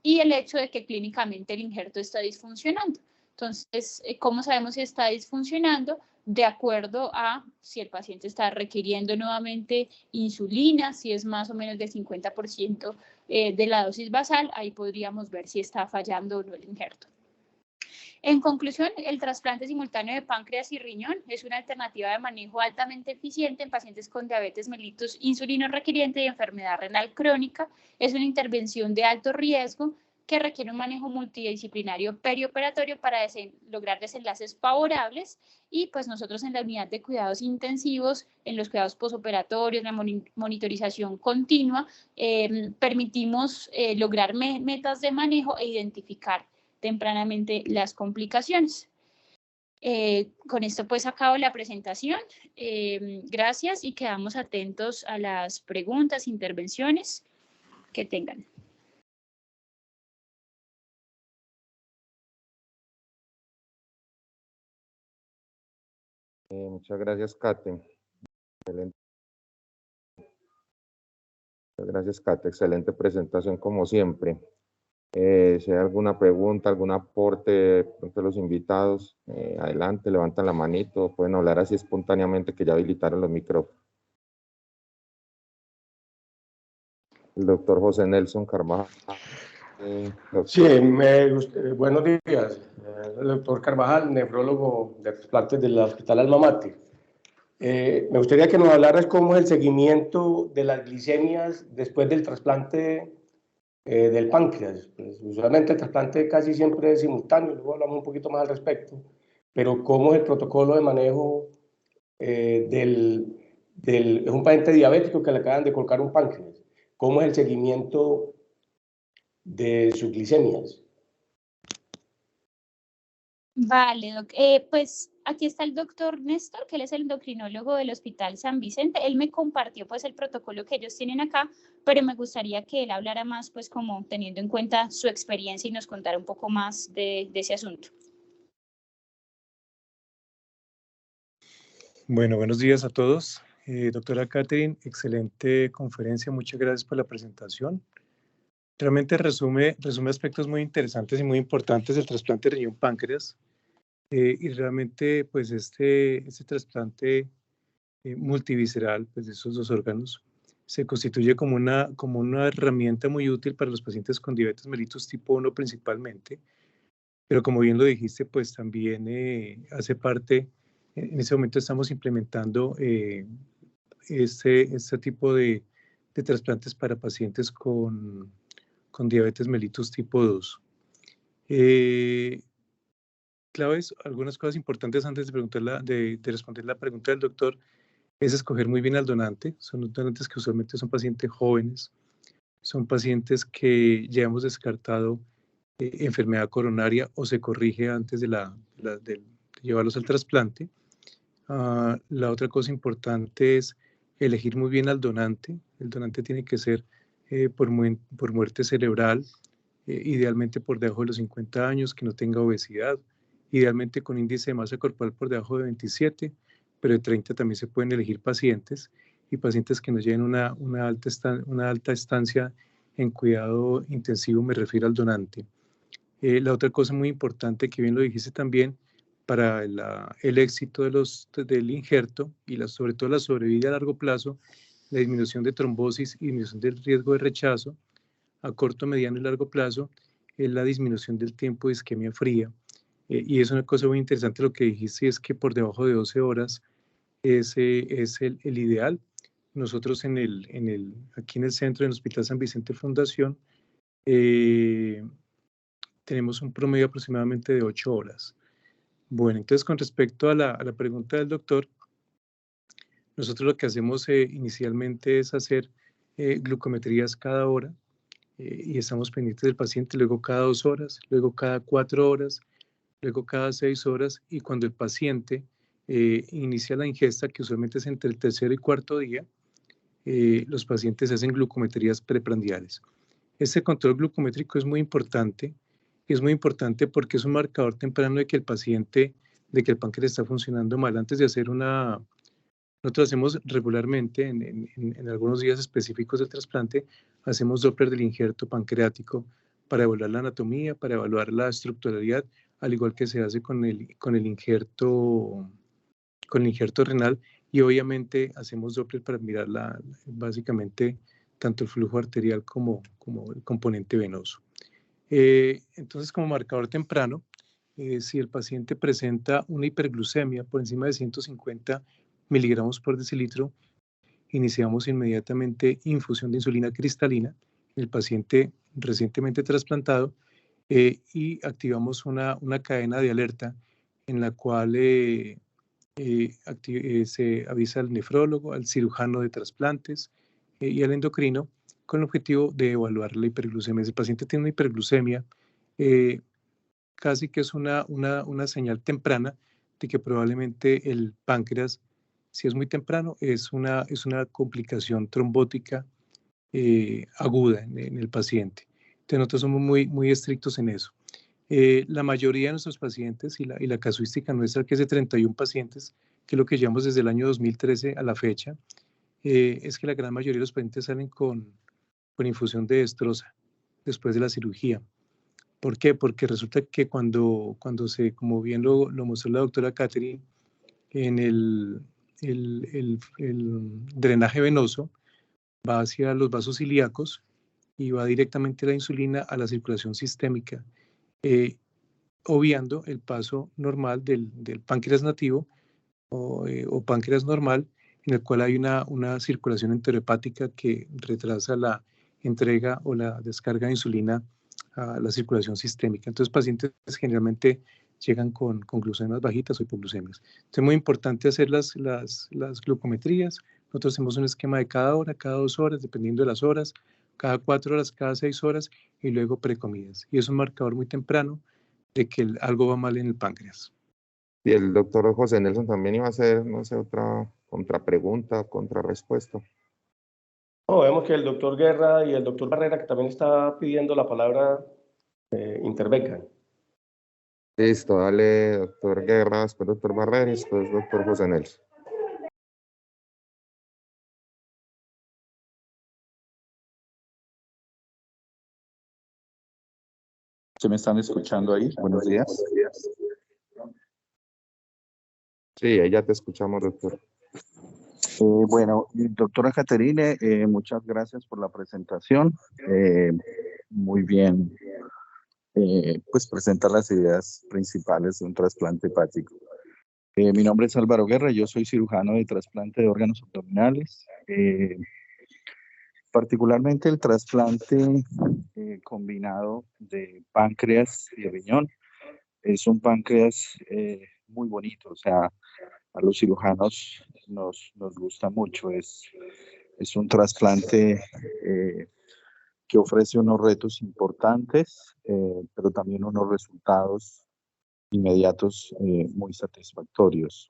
Speaker 2: y el hecho de que clínicamente el injerto está disfuncionando. Entonces, ¿cómo sabemos si está disfuncionando? De acuerdo a si el paciente está requiriendo nuevamente insulina, si es más o menos del 50% de la dosis basal, ahí podríamos ver si está fallando o no el injerto. En conclusión, el trasplante simultáneo de páncreas y riñón es una alternativa de manejo altamente eficiente en pacientes con diabetes mellitus insulino requiriente y enfermedad renal crónica. Es una intervención de alto riesgo que requiere un manejo multidisciplinario perioperatorio para lograr desenlaces favorables y pues nosotros en la unidad de cuidados intensivos, en los cuidados posoperatorios, la monitorización continua, permitimos lograr metas de manejo e identificar tempranamente las complicaciones. Con esto pues acabo la presentación. Gracias y quedamos atentos a las preguntas, intervenciones que tengan.
Speaker 1: Muchas gracias, Kate. Excelente. Muchas gracias, Kate. Excelente presentación como siempre. Si hay alguna pregunta, algún aporte de los invitados, adelante, levantan la manito, pueden hablar así espontáneamente que ya habilitaron los micrófonos. El doctor José Nelson Carvajal.
Speaker 3: Sí, buenos días. El doctor Carvajal, nefrólogo de trasplantes del Hospital Alma Mater. Me gustaría que nos hablaras cómo es el seguimiento de las glicemias después del trasplante del páncreas. Pues, usualmente el trasplante casi siempre es simultáneo, luego hablamos un poquito más al respecto, pero cómo es el protocolo de manejo es un paciente diabético que le acaban de colocar un páncreas. ¿Cómo es el seguimiento de sus glicemias?
Speaker 2: Vale, pues aquí está el doctor Néstor, que él es el endocrinólogo del Hospital San Vicente. Él me compartió pues el protocolo que ellos tienen acá, pero me gustaría que él hablara más pues como teniendo en cuenta su experiencia y nos contara un poco más de ese asunto.
Speaker 4: Bueno, buenos días a todos. Doctora Catherine, excelente conferencia, muchas gracias por la presentación. Realmente resume aspectos muy interesantes y muy importantes del trasplante de riñón-páncreas. Y realmente, pues este trasplante multivisceral pues, de esos dos órganos se constituye como una herramienta muy útil para los pacientes con diabetes mellitus tipo 1 principalmente. Pero como bien lo dijiste, pues también hace parte, en ese momento estamos implementando este tipo de trasplantes para pacientes con diabetes mellitus tipo 2. Claves, algunas cosas importantes antes de responder la pregunta del doctor, es escoger muy bien al donante. Son donantes que usualmente son pacientes jóvenes, son pacientes que ya hemos descartado enfermedad coronaria o se corrige antes de llevarlos al trasplante. La otra cosa importante es elegir muy bien al donante. El donante tiene que ser por muerte cerebral, idealmente por debajo de los 50 años, que no tenga obesidad, idealmente con índice de masa corporal por debajo de 27, pero de 30 también se pueden elegir pacientes, y pacientes que no lleven una alta estancia en cuidado intensivo, me refiero al donante. La otra cosa muy importante, que bien lo dijiste también, para el éxito del injerto y sobre todo la sobrevida a largo plazo, la disminución de trombosis y disminución del riesgo de rechazo a corto, mediano y largo plazo, es la disminución del tiempo de isquemia fría. Y es una cosa muy interesante lo que dijiste, es que por debajo de 12 horas es el ideal. Nosotros aquí en el centro, en el Hospital San Vicente Fundación, tenemos un promedio aproximadamente de 8 horas. Bueno, entonces con respecto a la pregunta del doctor, nosotros lo que hacemos inicialmente es hacer glucometrías cada hora, y estamos pendientes del paciente, luego cada 2 horas, luego cada 4 horas, luego cada 6 horas, y cuando el paciente inicia la ingesta, que usualmente es entre el tercer y cuarto día, los pacientes hacen glucometrías preprandiales. Este control glucométrico es muy importante porque es un marcador temprano de que el páncreas está funcionando mal. Antes de hacer nosotros hacemos regularmente, en algunos días específicos del trasplante, hacemos Doppler del injerto pancreático para evaluar la anatomía, para evaluar la estructuralidad, al igual que se hace con el injerto renal, y obviamente hacemos Doppler para mirar básicamente tanto el flujo arterial como el componente venoso. Entonces, como marcador temprano, si el paciente presenta una hiperglucemia por encima de 150 miligramos por decilitro, iniciamos inmediatamente infusión de insulina cristalina en el paciente recientemente trasplantado, y activamos una cadena de alerta en la cual se avisa al nefrólogo, al cirujano de trasplantes y al endocrino, con el objetivo de evaluar la hiperglucemia. Si el paciente tiene una hiperglucemia, casi que es una señal temprana de que probablemente el páncreas, si es muy temprano, es una complicación trombótica aguda en el paciente. Entonces nosotros somos muy estrictos en eso. La mayoría de nuestros pacientes y la casuística nuestra, que es de 31 pacientes, que es lo que llevamos desde el año 2013 a la fecha, es que la gran mayoría de los pacientes salen con infusión de destroza después de la cirugía. ¿Por qué? Porque resulta que cuando como bien lo mostró la doctora Catherine, en el drenaje venoso va hacia los vasos ilíacos y va directamente la insulina a la circulación sistémica, obviando el paso normal del páncreas nativo o páncreas normal, en el cual hay una circulación enterohepática que retrasa la entrega o la descarga de insulina a la circulación sistémica. Entonces, pacientes generalmente llegan con glucemias bajitas o hipoglucemias. Entonces, es muy importante hacer las glucometrías. Nosotros hacemos un esquema de cada hora, cada 2 horas, dependiendo de las horas, cada 4 horas, cada 6 horas, y luego precomidas. Y es un marcador muy temprano de que algo va mal en el páncreas.
Speaker 1: Y el doctor José Nelson también iba a hacer, no sé, otra contrapregunta, contrarrespuesta.
Speaker 3: No, vemos que el doctor Guerra y el doctor Barrera, que también está pidiendo la palabra, intervengan.
Speaker 1: Listo, dale, doctor Guerra, después doctor Barrera, después doctor José Nelson.
Speaker 5: ¿Se me están escuchando ahí? Buenos días.
Speaker 1: Sí, ahí ya te escuchamos, doctor.
Speaker 5: Bueno, doctora Caterine, muchas gracias por la presentación. Muy bien, pues presenta las ideas principales de un trasplante hepático. Mi nombre es Álvaro Guerra, yo soy cirujano de trasplante de órganos abdominales. Particularmente el trasplante combinado de páncreas y riñón. Es un páncreas muy bonito, o sea, a los cirujanos nos gusta mucho. Es un trasplante que ofrece unos retos importantes, pero también unos resultados inmediatos muy satisfactorios.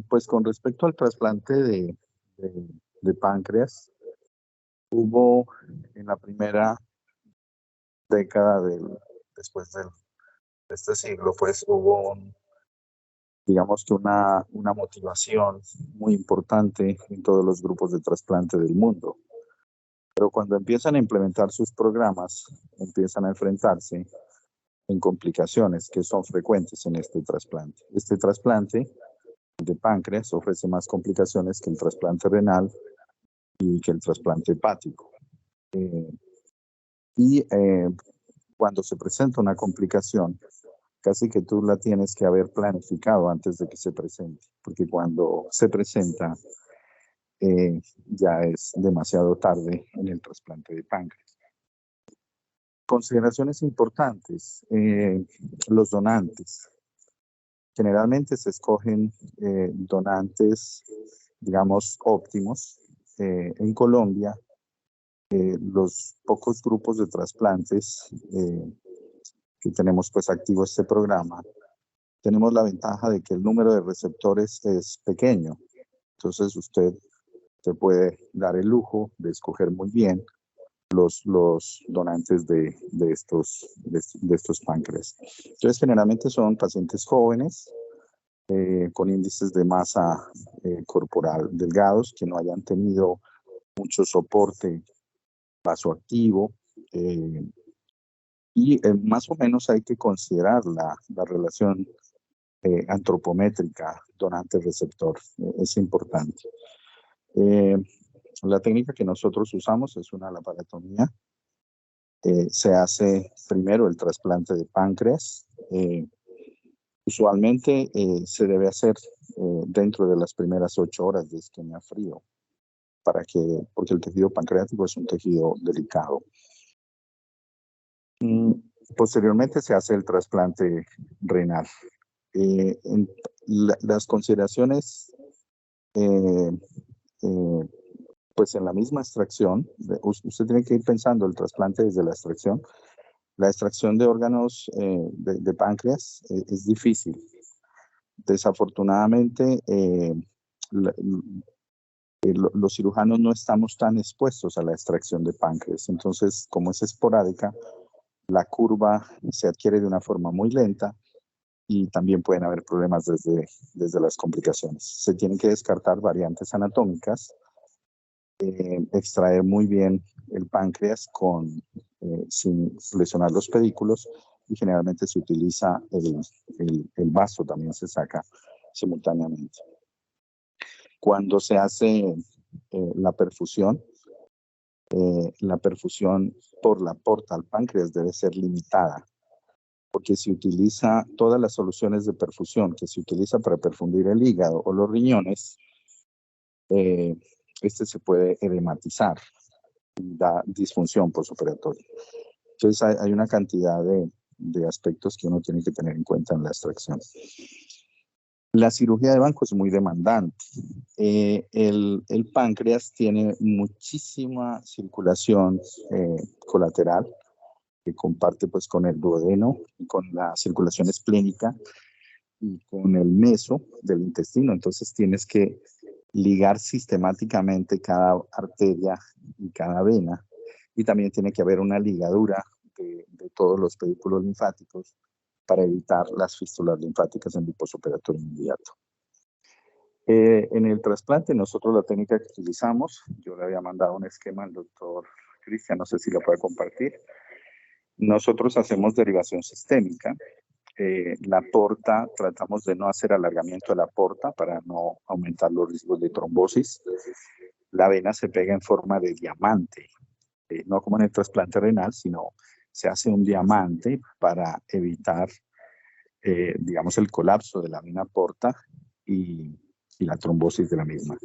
Speaker 5: Pues con respecto al trasplante de páncreas, hubo en la primera década después de este siglo, pues hubo digamos que una motivación muy importante en todos los grupos de trasplante del mundo. Pero cuando empiezan a implementar sus programas, empiezan a enfrentarse en complicaciones que son frecuentes en este trasplante. Este trasplante de páncreas ofrece más complicaciones que el trasplante renal y que el trasplante hepático. Cuando se presenta una complicación, casi que tú la tienes que haber planificado antes de que se presente, porque cuando se presenta ya es demasiado tarde en el trasplante de páncreas. Consideraciones importantes, los donantes. Generalmente se escogen donantes, digamos, óptimos. En Colombia, los pocos grupos de trasplantes que tenemos pues activo este programa, tenemos la ventaja de que el número de receptores es pequeño. Entonces usted se puede dar el lujo de escoger muy bien los donantes de estos páncreas. Entonces generalmente son pacientes jóvenes con índices de masa corporal delgados, que no hayan tenido mucho soporte vasoactivo, y más o menos hay que considerar la relación antropométrica donante-receptor. Es importante. La técnica que nosotros usamos es una laparotomía. Se hace primero el trasplante de páncreas. Usualmente se debe hacer dentro de las primeras 8 horas de isquemia frío, porque el tejido pancreático es un tejido delicado. Posteriormente se hace el trasplante renal. Las consideraciones, pues en la misma extracción, usted tiene que ir pensando el trasplante desde la extracción. La extracción de órganos de páncreas es difícil. Desafortunadamente, los cirujanos no estamos tan expuestos a la extracción de páncreas. Entonces, como es esporádica, la curva se adquiere de una forma muy lenta y también pueden haber problemas desde las complicaciones. Se tienen que descartar variantes anatómicas, extraer muy bien el páncreas sin lesionar los pedículos, y generalmente se utiliza el vaso, también se saca simultáneamente. Cuando se hace la perfusión por la porta al páncreas debe ser limitada, porque si utiliza todas las soluciones de perfusión que se utiliza para perfundir el hígado o los riñones, se puede edematizar y da disfunción postoperatoria. Entonces hay una cantidad de aspectos que uno tiene que tener en cuenta en la extracción. La cirugía de banco es muy demandante. El páncreas tiene muchísima circulación colateral, que comparte pues con el duodeno, con la circulación esplénica y con el meso del intestino. Entonces tienes que ligar sistemáticamente cada arteria y cada vena, y también tiene que haber una ligadura de todos los pedículos linfáticos para evitar las fístulas linfáticas en el postoperatorio inmediato. En el trasplante, nosotros la técnica que utilizamos, yo le había mandado un esquema al doctor Cristian, no sé si lo puede compartir. Nosotros hacemos derivación sistémica. La porta, tratamos de no hacer alargamiento de la porta para no aumentar los riesgos de trombosis. La vena se pega en forma de diamante, no como en el trasplante renal, sino se hace un diamante para evitar, digamos, el colapso de la vena porta y la trombosis de la misma.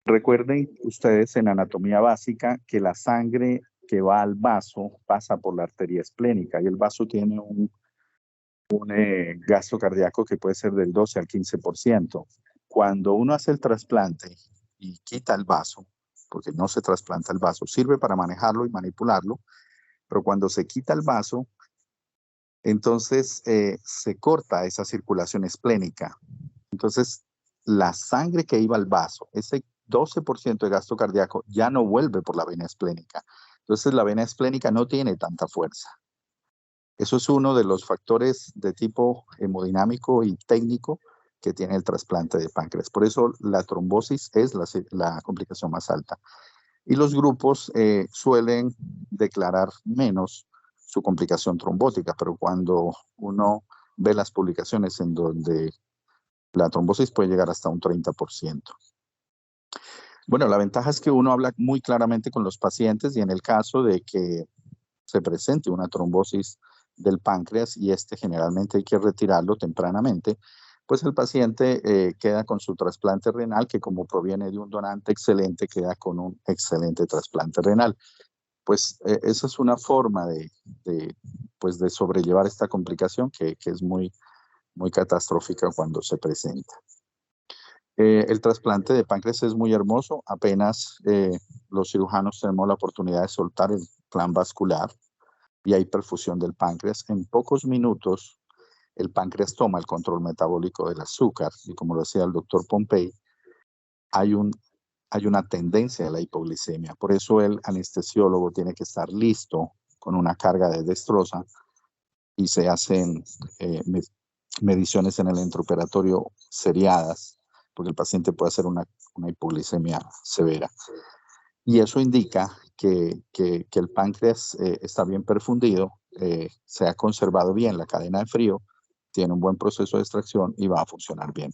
Speaker 5: Recuerden ustedes en anatomía básica que la sangre que va al vaso pasa por la arteria esplénica, y el vaso tiene un gasto cardíaco que puede ser del 12 al 15%. Cuando uno hace el trasplante y quita el vaso, porque no se trasplanta el vaso. Sirve para manejarlo y manipularlo, pero cuando se quita el vaso, entonces se corta esa circulación esplénica. Entonces, la sangre que iba al vaso, ese 12% de gasto cardíaco, ya no vuelve por la vena esplénica. Entonces, la vena esplénica no tiene tanta fuerza. Eso es uno de los factores de tipo hemodinámico y técnico que tiene el trasplante de páncreas. Por eso la trombosis es la complicación más alta. Y los grupos suelen declarar menos su complicación trombótica, pero cuando uno ve las publicaciones en donde la trombosis puede llegar hasta un 30%. Bueno, la ventaja es que uno habla muy claramente con los pacientes y en el caso de que se presente una trombosis del páncreas y generalmente hay que retirarlo tempranamente, pues el paciente queda con su trasplante renal, que como proviene de un donante excelente, queda con un excelente trasplante renal. Pues esa es una forma de sobrellevar esta complicación que es muy catastrófica cuando se presenta. El trasplante de páncreas es muy hermoso. Apenas los cirujanos tenemos la oportunidad de soltar el plan vascular y hay perfusión del páncreas. En pocos minutos el páncreas toma el control metabólico del azúcar y como lo decía el doctor Pompey, hay una tendencia a la hipoglicemia. Por eso el anestesiólogo tiene que estar listo con una carga de dextrosa y se hacen mediciones en el intraoperatorio seriadas porque el paciente puede hacer una hipoglicemia severa. Y eso indica que el páncreas está bien perfundido, se ha conservado bien la cadena de frío, tiene un buen proceso de extracción y va a funcionar bien.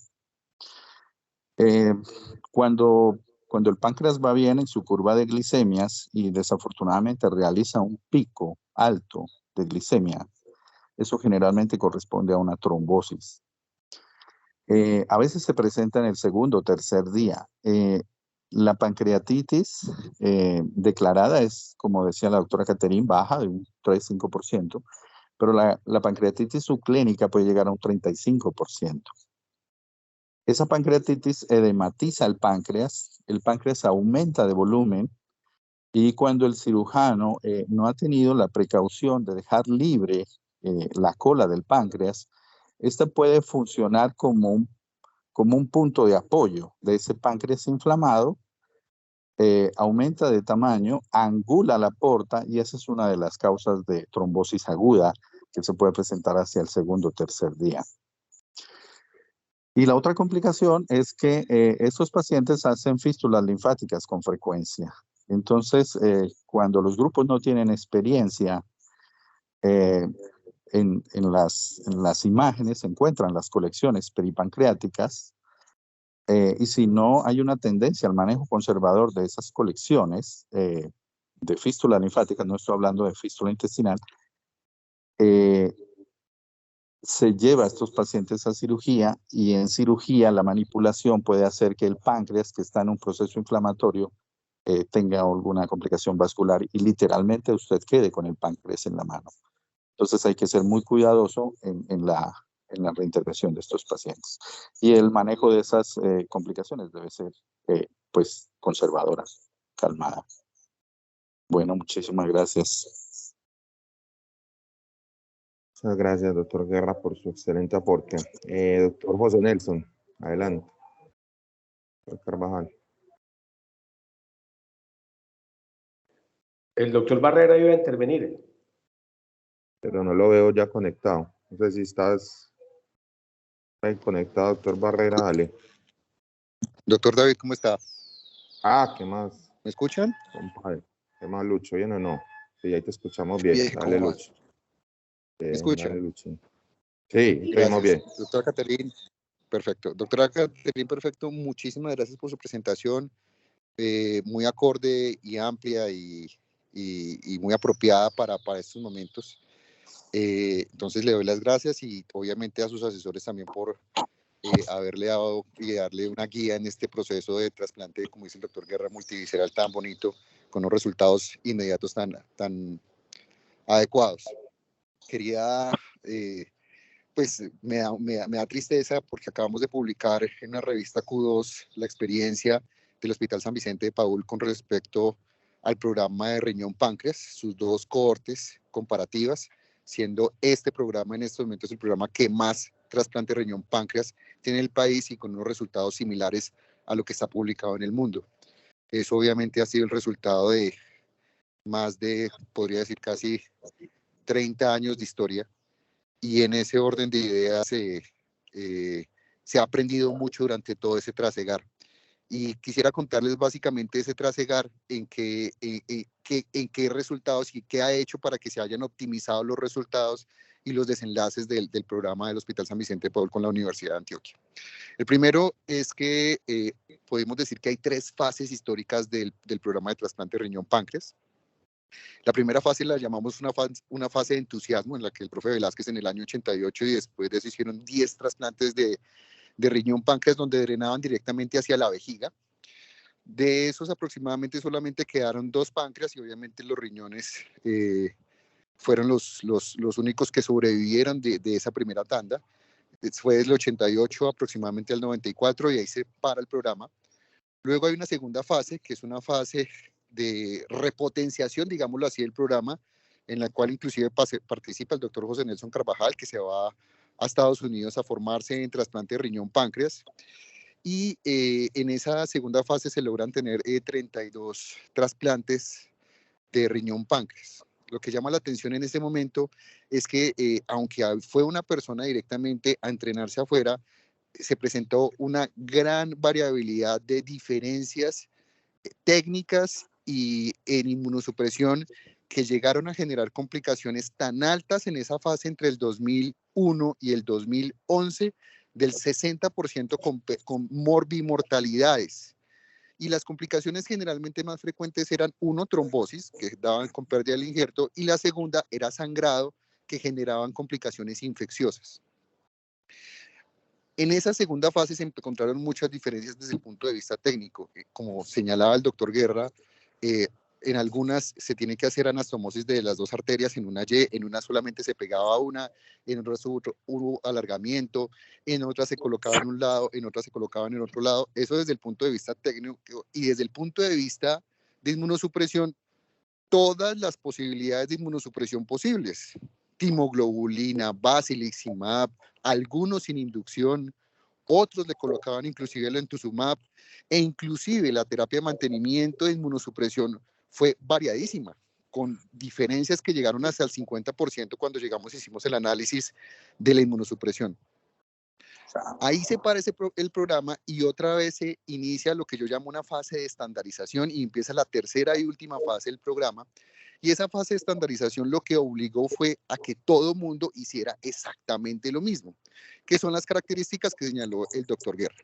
Speaker 5: Cuando el páncreas va bien en su curva de glicemias y desafortunadamente realiza un pico alto de glicemia, eso generalmente corresponde a una trombosis. A veces se presenta en el segundo o tercer día. La pancreatitis declarada es, como decía la doctora Catherine, baja de un 3-5%, pero la pancreatitis subclínica puede llegar a un 35%. Esa pancreatitis edematiza el páncreas aumenta de volumen y cuando el cirujano no ha tenido la precaución de dejar libre la cola del páncreas, esta puede funcionar como un punto de apoyo de ese páncreas inflamado, aumenta de tamaño, angula la porta y esa es una de las causas de trombosis aguda que se puede presentar hacia el segundo o tercer día. Y la otra complicación es que estos pacientes hacen fístulas linfáticas con frecuencia. Entonces, cuando los grupos no tienen experiencia en las imágenes, se encuentran las colecciones peripancreáticas y si no hay una tendencia al manejo conservador de esas colecciones de fístula linfática, no estoy hablando de fístula intestinal, se lleva a estos pacientes a cirugía y en cirugía la manipulación puede hacer que el páncreas, que está en un proceso inflamatorio, tenga alguna complicación vascular y literalmente usted quede con el páncreas en la mano. Entonces hay que ser muy cuidadoso en la reintervención de estos pacientes. Y el manejo de esas complicaciones debe ser pues conservadora, calmada. Bueno, muchísimas gracias.
Speaker 1: Muchas gracias, doctor Guerra, por su excelente aporte. Doctor José Nelson, adelante. Doctor Carvajal.
Speaker 3: El doctor Barrera iba a intervenir.
Speaker 1: Pero no lo veo ya conectado. No sé si estás ahí conectado, doctor Barrera, dale.
Speaker 6: Doctor David, ¿cómo está?
Speaker 1: ¿Qué más?
Speaker 6: ¿Me escuchan?
Speaker 1: Compadre, ¿qué más, Lucho? ¿Bien o no? Sí, ahí te escuchamos bien.
Speaker 6: Bien,
Speaker 1: Dale,
Speaker 6: ¿cómo
Speaker 1: Lucho.
Speaker 6: ¿Me escucha?
Speaker 1: Dale, Lucho. Sí, te oímos bien.
Speaker 6: Doctora Catherine, perfecto. Doctora Catherine, perfecto. Muchísimas gracias por su presentación. Muy acorde y amplia y muy apropiada para estos momentos. Entonces le doy las gracias y obviamente a sus asesores también por haberle dado y darle una guía en este proceso de trasplante, como dice el doctor Guerra, multivisceral tan bonito, con unos resultados inmediatos tan adecuados. Quería, pues me da tristeza porque acabamos de publicar en la revista Q2 la experiencia del Hospital San Vicente de Paúl con respecto al programa de riñón páncreas, sus dos cohortes comparativas, siendo este programa en estos momentos el programa que más trasplante de riñón páncreas tiene el país y con unos resultados similares a lo que está publicado en el mundo. Eso obviamente ha sido el resultado de más de, podría decir, casi 30 años de historia, y en ese orden de ideas se ha aprendido mucho durante todo ese trasegar. Y quisiera contarles básicamente ese trasegar, en qué resultados y qué ha hecho para que se hayan optimizado los resultados y los desenlaces del programa del Hospital San Vicente de Paúl con la Universidad de Antioquia. El primero es que podemos decir que hay 3 fases históricas del programa de trasplante de riñón-páncreas. La primera fase la llamamos una fase de entusiasmo, en la que el profe Velázquez en el año 88 y después de eso hicieron 10 trasplantes de riñón páncreas donde drenaban directamente hacia la vejiga. De esos aproximadamente solamente quedaron 2 páncreas y obviamente los riñones fueron los únicos que sobrevivieron de esa primera tanda. Fue del 88 aproximadamente al 94 y ahí se para el programa. Luego hay una segunda fase, que es una fase de repotenciación, digámoslo así, del programa, en la cual inclusive participa el doctor José Nelson Carvajal, que se va a Estados Unidos a formarse en trasplante de riñón-páncreas. Y en esa segunda fase se logran tener 32 trasplantes de riñón-páncreas. Lo que llama la atención en este momento es que, aunque fue una persona directamente a entrenarse afuera, se presentó una gran variabilidad de diferencias técnicas y en inmunosupresión que llegaron a generar complicaciones tan altas en esa fase entre el 2001 y el 2011 del 60% con morbimortalidades. Y las complicaciones generalmente más frecuentes eran, uno, trombosis, que daban con pérdida del injerto, y la segunda era sangrado, que generaban complicaciones infecciosas. En esa segunda fase se encontraron muchas diferencias desde el punto de vista técnico. Como señalaba el doctor Guerra, en algunas se tiene que hacer anastomosis de las 2 arterias en una Y, en una solamente se pegaba una, en otras hubo alargamiento, en otras se colocaba en un lado, en otras se colocaba en el otro lado. Eso desde el punto de vista técnico, y desde el punto de vista de inmunosupresión, todas las posibilidades de inmunosupresión posibles. Timoglobulina, basiliximab, algunos sin inducción, otros le colocaban inclusive el entuzumab, e inclusive la terapia de mantenimiento de inmunosupresión fue variadísima, con diferencias que llegaron hasta el 50% cuando hicimos el análisis de la inmunosupresión. Ahí se para el programa y otra vez se inicia lo que yo llamo una fase de estandarización y empieza la tercera y última fase del programa. Y esa fase de estandarización lo que obligó fue a que todo mundo hiciera exactamente lo mismo, que son las características que señaló el doctor Guerra.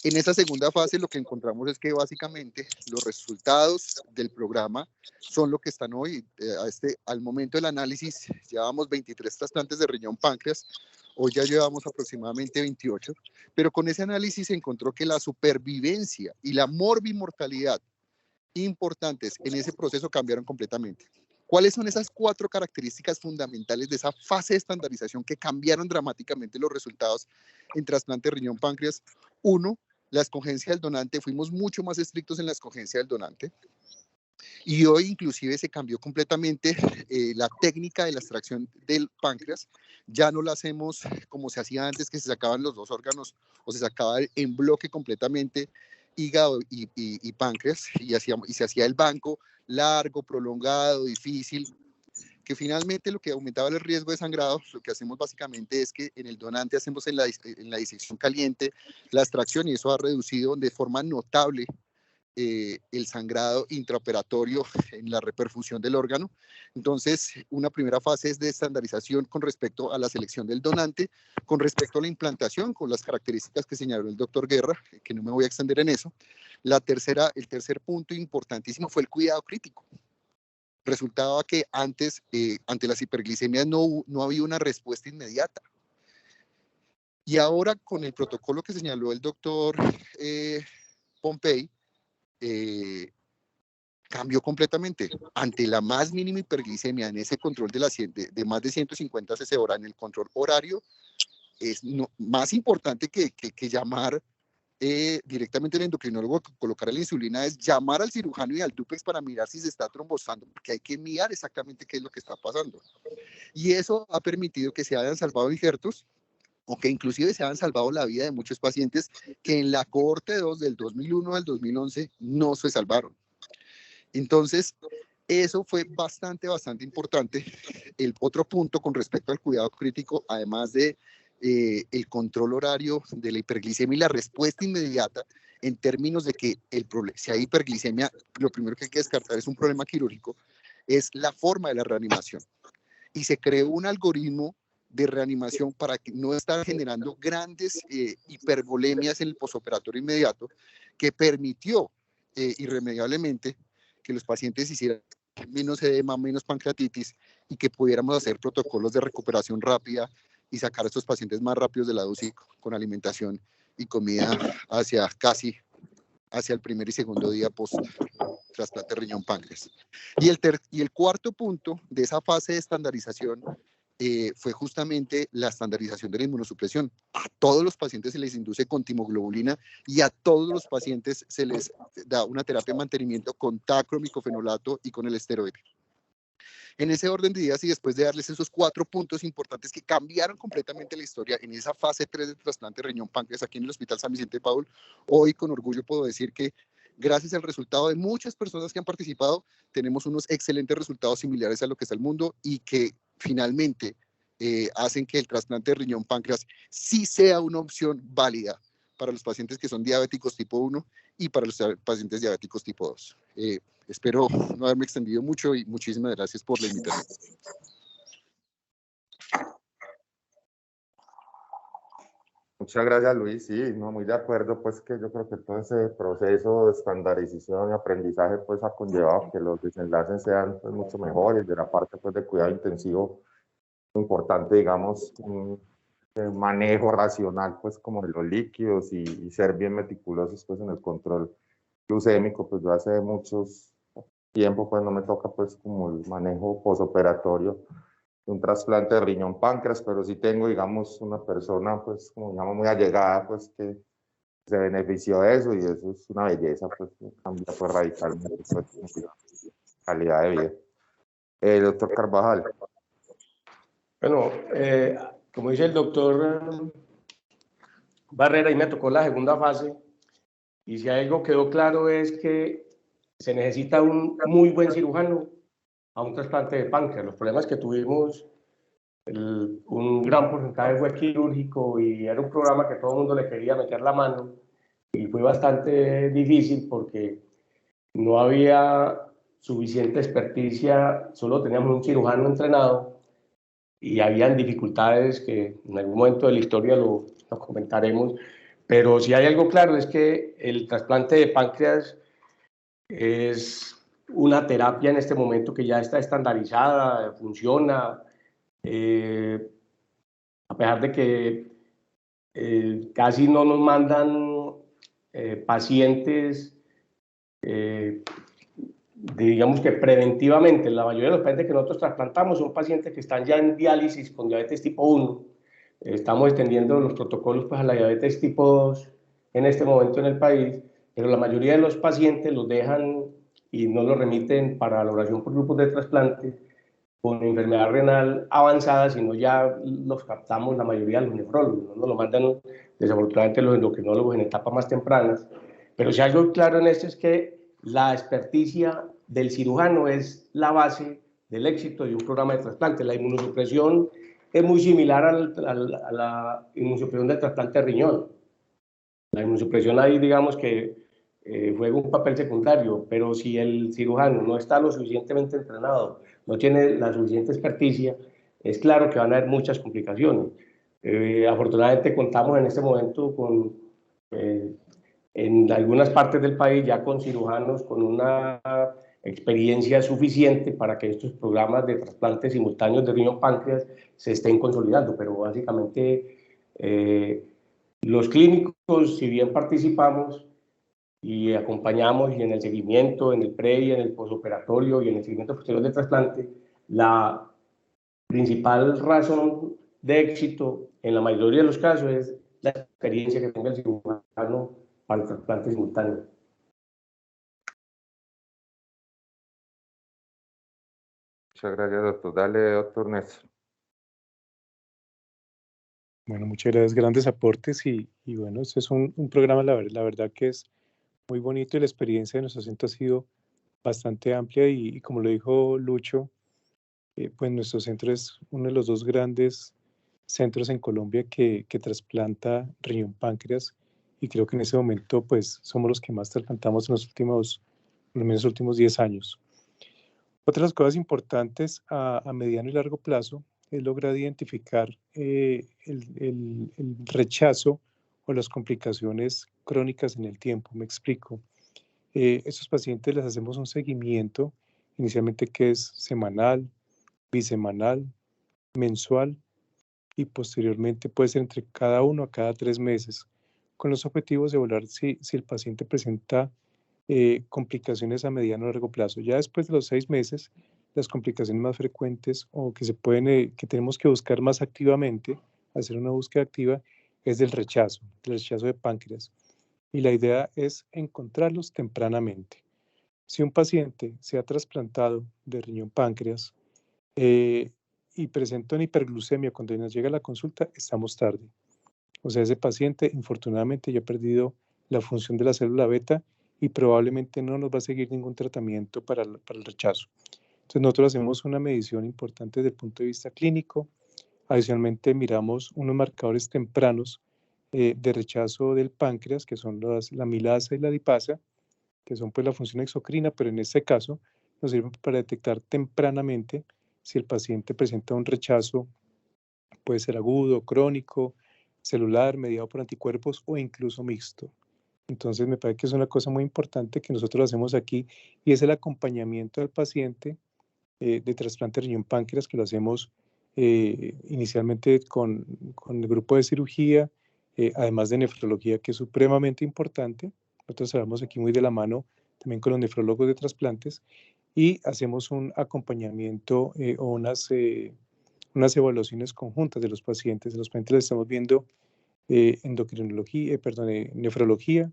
Speaker 6: En esa segunda fase lo que encontramos es que básicamente los resultados del programa son lo que están hoy. Al momento del análisis llevábamos 23 trasplantes de riñón-páncreas, hoy ya llevamos aproximadamente 28, pero con ese análisis se encontró que la supervivencia y la morbimortalidad importantes en ese proceso cambiaron completamente. ¿Cuáles son esas 4 características fundamentales de esa fase de estandarización que cambiaron dramáticamente los resultados en trasplante de riñón-páncreas? 1, la escogencia del donante. Fuimos mucho más estrictos en la escogencia del donante. Y hoy inclusive se cambió completamente la técnica de la extracción del páncreas. Ya no la hacemos como se hacía antes, que se sacaban los 2 órganos o se sacaba en bloque completamente hígado y páncreas, y se hacía el banco largo, prolongado, difícil, que finalmente lo que aumentaba el riesgo de sangrado. Lo que hacemos básicamente es que en el donante hacemos en la disección caliente la extracción, y eso ha reducido de forma notable el sangrado intraoperatorio en la reperfusión del órgano. Entonces, una primera fase es de estandarización con respecto a la selección del donante, con respecto a la implantación, con las características que señaló el doctor Guerra, que no me voy a extender en eso. El tercer punto importantísimo fue el cuidado crítico. Resultaba que antes, ante las hiperglicemias, no había una respuesta inmediata. Y ahora, con el protocolo que señaló el doctor Pompey, cambió completamente. Ante la más mínima hiperglicemia en ese control de más de 150 cc hora en el control horario, es más importante que llamar directamente el endocrinólogo que colocara la insulina es llamar al cirujano y al dúplex para mirar si se está trombosando, porque hay que mirar exactamente qué es lo que está pasando. Y eso ha permitido que se hayan salvado injertos, o que inclusive se han salvado la vida de muchos pacientes que en la cohorte 2 del 2001 al 2011 no se salvaron. Entonces, eso fue bastante importante. El otro punto con respecto al cuidado crítico, además de el control horario de la hiperglicemia y la respuesta inmediata, en términos de que si hay hiperglicemia, lo primero que hay que descartar es un problema quirúrgico, es la forma de la reanimación. Y se creó un algoritmo de reanimación para que no estar generando grandes hipervolemias en el posoperatorio inmediato, que permitió irremediablemente que los pacientes hicieran menos edema, menos pancreatitis, y que pudiéramos hacer protocolos de recuperación rápida y sacar a estos pacientes más rápidos de la UCI con alimentación y comida hacia el primer y segundo día post trasplante riñón-páncreas. Y el cuarto punto de esa fase de estandarización fue justamente la estandarización de la inmunosupresión. A todos los pacientes se les induce con timoglobulina y a todos los pacientes se les da una terapia de mantenimiento con tacromicofenolato y con el esteroide. En ese orden de ideas, y después de darles esos 4 puntos importantes que cambiaron completamente la historia en esa fase 3 de trasplante riñón-páncreas aquí en el Hospital San Vicente de Paúl, hoy con orgullo puedo decir que gracias al resultado de muchas personas que han participado, tenemos unos excelentes resultados similares a lo que está el mundo, y que finalmente hacen que el trasplante de riñón-páncreas sí sea una opción válida para los pacientes que son diabéticos tipo 1 y para los pacientes diabéticos tipo 2. Espero no haberme extendido mucho y muchísimas gracias por la invitación.
Speaker 1: Muchas gracias, Luis. Sí, no, muy de acuerdo, pues que yo creo que todo ese proceso de estandarización y aprendizaje pues ha conllevado que los desenlaces sean pues, mucho mejores. De la parte pues de cuidado intensivo, importante, digamos, un manejo racional pues como de los líquidos y ser bien meticulosos pues en el control glucémico. Pues yo hace muchos tiempo pues no me toca pues como el manejo posoperatorio de un trasplante de riñón páncreas, pero sí tengo, digamos, una persona, pues, como digamos, muy allegada, pues, que se benefició de eso, y eso es una belleza, pues, que cambia pues, radicalmente pues, la calidad de vida. Doctor Carvajal.
Speaker 3: Bueno, como dice el doctor Barrera, y me tocó la segunda fase, y si algo quedó claro es que se necesita un muy buen cirujano a un trasplante de páncreas. Los problemas que tuvimos, un gran porcentaje fue quirúrgico, y era un programa que todo el mundo le quería meter la mano, y fue bastante difícil porque no había suficiente experticia, solo teníamos un cirujano entrenado, y habían dificultades que en algún momento de la historia lo comentaremos, pero si hay algo claro es que el trasplante de páncreas es una terapia en este momento que ya está estandarizada, funciona, a pesar de que casi no nos mandan pacientes, digamos que preventivamente. La mayoría de los pacientes que nosotros trasplantamos son pacientes que están ya en diálisis con diabetes tipo 1. Estamos extendiendo los protocolos pues, a la diabetes tipo 2 en este momento en el país, pero la mayoría de los pacientes los dejan y no los remiten para valoración por grupos de trasplante con enfermedad renal avanzada, sino ya los captamos la mayoría de los nefrólogos, no nos lo mandan desafortunadamente los endocrinólogos en etapas más tempranas. Pero si algo claro en esto es que la experticia del cirujano es la base del éxito de un programa de trasplante. La inmunosupresión es muy similar a la inmunosupresión del trasplante de riñón. La inmunosupresión ahí, digamos que juega un papel secundario, pero si el cirujano no está lo suficientemente entrenado, no tiene la suficiente experticia, es claro que van a haber muchas complicaciones. Afortunadamente contamos en este momento con, en algunas partes del país ya con cirujanos con una experiencia suficiente para que estos programas de trasplantes simultáneos de riñón-páncreas se estén consolidando, pero básicamente los clínicos, si bien participamos y acompañamos y en el seguimiento, en el pre y en el posoperatorio y en el seguimiento posterior del trasplante, la principal razón de éxito en la mayoría de los casos es la experiencia que tenga el cirujano para el trasplante simultáneo.
Speaker 1: Muchas gracias, doctor. Dale, doctor Néstor.
Speaker 4: Bueno, muchas gracias, grandes aportes y bueno, este es un programa, la verdad que es muy bonito y la experiencia de nuestro centro ha sido bastante amplia y como lo dijo Lucho, pues nuestro centro es uno de los 2 grandes centros en Colombia que trasplanta riñón páncreas y creo que en ese momento pues somos los que más trasplantamos en los últimos, por lo menos los últimos 10 años. Otras cosas importantes a mediano y largo plazo es lograr identificar el rechazo o las complicaciones crónicas en el tiempo. Me explico. Estos pacientes les hacemos un seguimiento, inicialmente que es semanal, bisemanal, mensual y posteriormente puede ser entre cada 1 a cada 3 meses, con los objetivos de evaluar si el paciente presenta complicaciones a mediano o largo plazo. Ya después de los 6 meses, las complicaciones más frecuentes o que que tenemos que buscar más activamente, hacer una búsqueda activa, es del rechazo de páncreas. Y la idea es encontrarlos tempranamente. Si un paciente se ha trasplantado de riñón páncreas y presenta una hiperglucemia cuando nos llega a la consulta, estamos tarde. O sea, ese paciente infortunadamente ya ha perdido la función de la célula beta y probablemente no nos va a seguir ningún tratamiento para el rechazo. Entonces nosotros hacemos una medición importante desde el punto de vista clínico. Adicionalmente miramos unos marcadores tempranos de rechazo del páncreas, que son la amilasa y la lipasa, que son pues la función exocrina, pero en este caso nos sirven para detectar tempranamente si el paciente presenta un rechazo, puede ser agudo, crónico, celular, mediado por anticuerpos o incluso mixto. Entonces me parece que es una cosa muy importante que nosotros hacemos aquí y es el acompañamiento del paciente de trasplante de riñón páncreas, que lo hacemos inicialmente con el grupo de cirugía, además de nefrología, que es supremamente importante. Nosotros trabajamos aquí muy de la mano también con los nefrólogos de trasplantes y hacemos un acompañamiento o unas evaluaciones conjuntas de los pacientes. De los pacientes les estamos viendo nefrología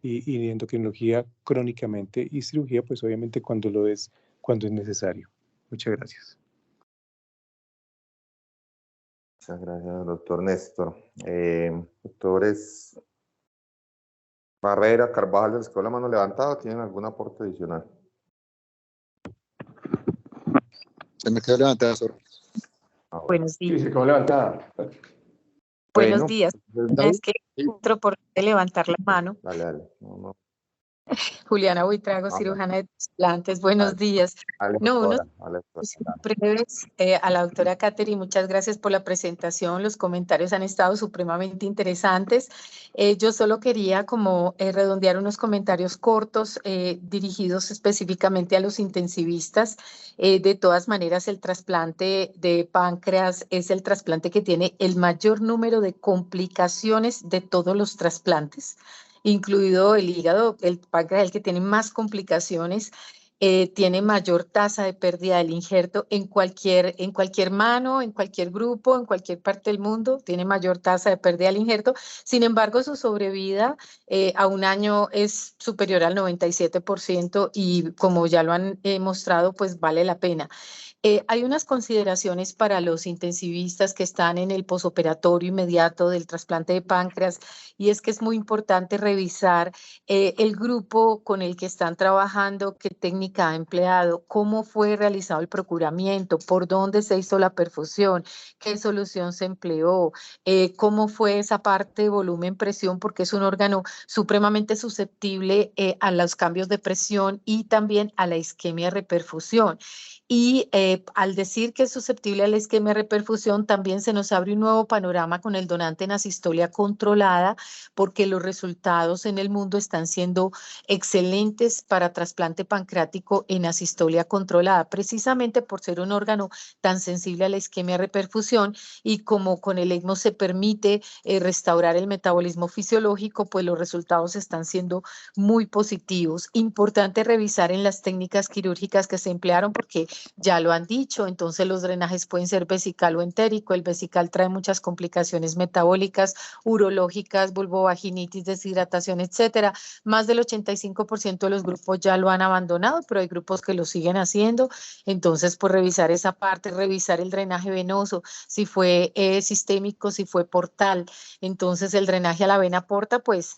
Speaker 4: y endocrinología crónicamente y cirugía, pues obviamente cuando es necesario. Muchas gracias.
Speaker 1: Muchas gracias, doctor Néstor. Doctores Barrera, Carvajal de la Escuela Mano Levantada, ¿tienen algún aporte adicional?
Speaker 6: Se me quedó levantada, Sor.
Speaker 7: Buenos días.
Speaker 3: Sí, se quedó levantada.
Speaker 7: Buenos
Speaker 1: Bueno,
Speaker 7: días. Es que entro por levantar la mano.
Speaker 1: Dale. No.
Speaker 7: Juliana Buitrago, cirujana de trasplantes. Buenos días. No, unos breves a la doctora Catherine. Muchas gracias por la presentación. Los comentarios han estado supremamente interesantes. Yo solo quería como redondear unos comentarios cortos dirigidos específicamente a los intensivistas. De todas maneras, el trasplante de páncreas es el trasplante que tiene el mayor número de complicaciones de todos los trasplantes, incluido el hígado. El páncreas es el que tiene más complicaciones, tiene mayor tasa de pérdida del injerto en cualquier mano, en cualquier grupo, en cualquier parte del mundo, tiene mayor tasa de pérdida del injerto. Sin embargo, su sobrevida a 1 año es superior al 97% y como ya lo han mostrado, pues vale la pena. Hay unas consideraciones para los intensivistas que están en el posoperatorio inmediato del trasplante de páncreas, y es que es muy importante revisar el grupo con el que están trabajando, qué técnica ha empleado, cómo fue realizado el procuramiento, por dónde se hizo la perfusión, qué solución se empleó, cómo fue esa parte volumen-presión, porque es un órgano supremamente susceptible a los cambios de presión y también a la isquemia-reperfusión. Y al decir que es susceptible a la isquemia-reperfusión, también se nos abre un nuevo panorama con el donante en asistolia controlada, porque los resultados en el mundo están siendo excelentes para trasplante pancreático en asistolia controlada, precisamente por ser un órgano tan sensible a la isquemia-reperfusión, y como con el ECMO se permite restaurar el metabolismo fisiológico, pues los resultados están siendo muy positivos. Importante revisar en las técnicas quirúrgicas que se emplearon, porque ya lo han dicho, entonces los drenajes pueden ser vesical o entérico. El vesical trae muchas complicaciones metabólicas, urológicas, vulvovaginitis, deshidratación, etcétera. Más del 85% de los grupos ya lo han abandonado, pero hay grupos que lo siguen haciendo. Entonces, pues revisar esa parte, revisar el drenaje venoso, si fue sistémico, si fue portal. Entonces, el drenaje a la vena porta, pues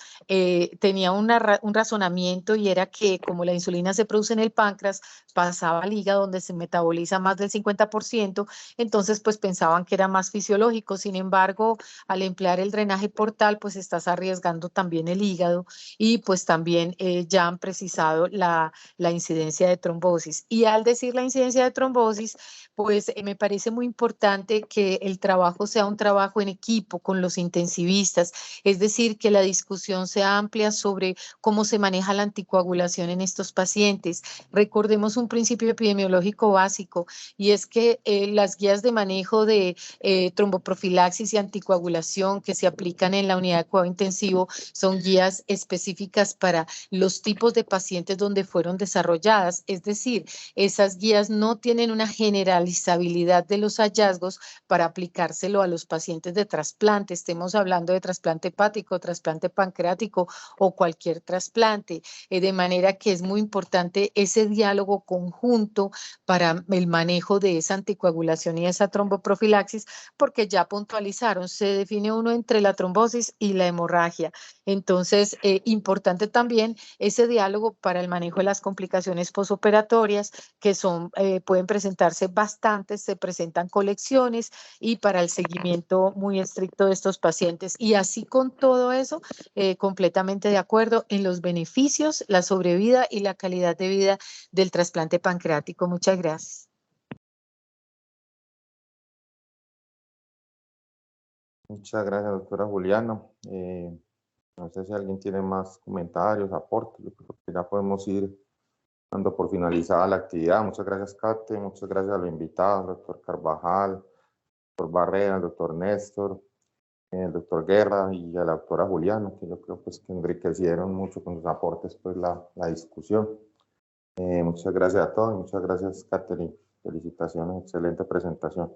Speaker 7: tenía un razonamiento, y era que como la insulina se produce en el páncreas, pasaba al hígado donde se metaboliza más del 50%, entonces pues pensaban que era más fisiológico. Sin embargo, al emplear el drenaje portal, pues estás arriesgando también el hígado, y pues también ya han precisado la incidencia de trombosis. Y al decir la incidencia de trombosis, pues me parece muy importante que el trabajo sea un trabajo en equipo con los intensivistas, es decir, que la discusión sea amplia sobre cómo se maneja la anticoagulación en estos pacientes. Recordemos un principio epidemiológico básico, y es que las guías de manejo de tromboprofilaxis y anticoagulación que se aplican en la unidad de cuidado intensivo son guías específicas para los tipos de pacientes donde fueron desarrolladas, es decir, esas guías no tienen una generalizabilidad de los hallazgos para aplicárselo a los pacientes de trasplante, estemos hablando de trasplante hepático, trasplante pancreático o cualquier trasplante, de manera que es muy importante ese diálogo conjunto para el manejo de esa anticoagulación y esa tromboprofilaxis, porque ya puntualizaron, se define uno entre la trombosis y la hemorragia. Entonces, importante también ese diálogo para el manejo de las complicaciones posoperatorias, que son, pueden presentarse bastantes, se presentan colecciones, y para el seguimiento muy estricto de estos pacientes. Y así con todo eso, completamente de acuerdo en los beneficios, la sobrevida y la calidad de vida del trasplante pancreático. Muchas gracias.
Speaker 1: Muchas gracias, doctora Juliana. No sé si alguien tiene más comentarios, aportes. Yo creo que ya podemos ir dando por finalizada la actividad. Muchas gracias, Kate. Muchas gracias a los invitados, al doctor Carvajal, al doctor Barrera, al doctor Néstor, el doctor Guerra y a la doctora Juliana, que yo creo pues, que enriquecieron mucho con sus aportes pues, la discusión. Muchas gracias a todos. Muchas gracias, Catherine. Felicitaciones, excelente presentación.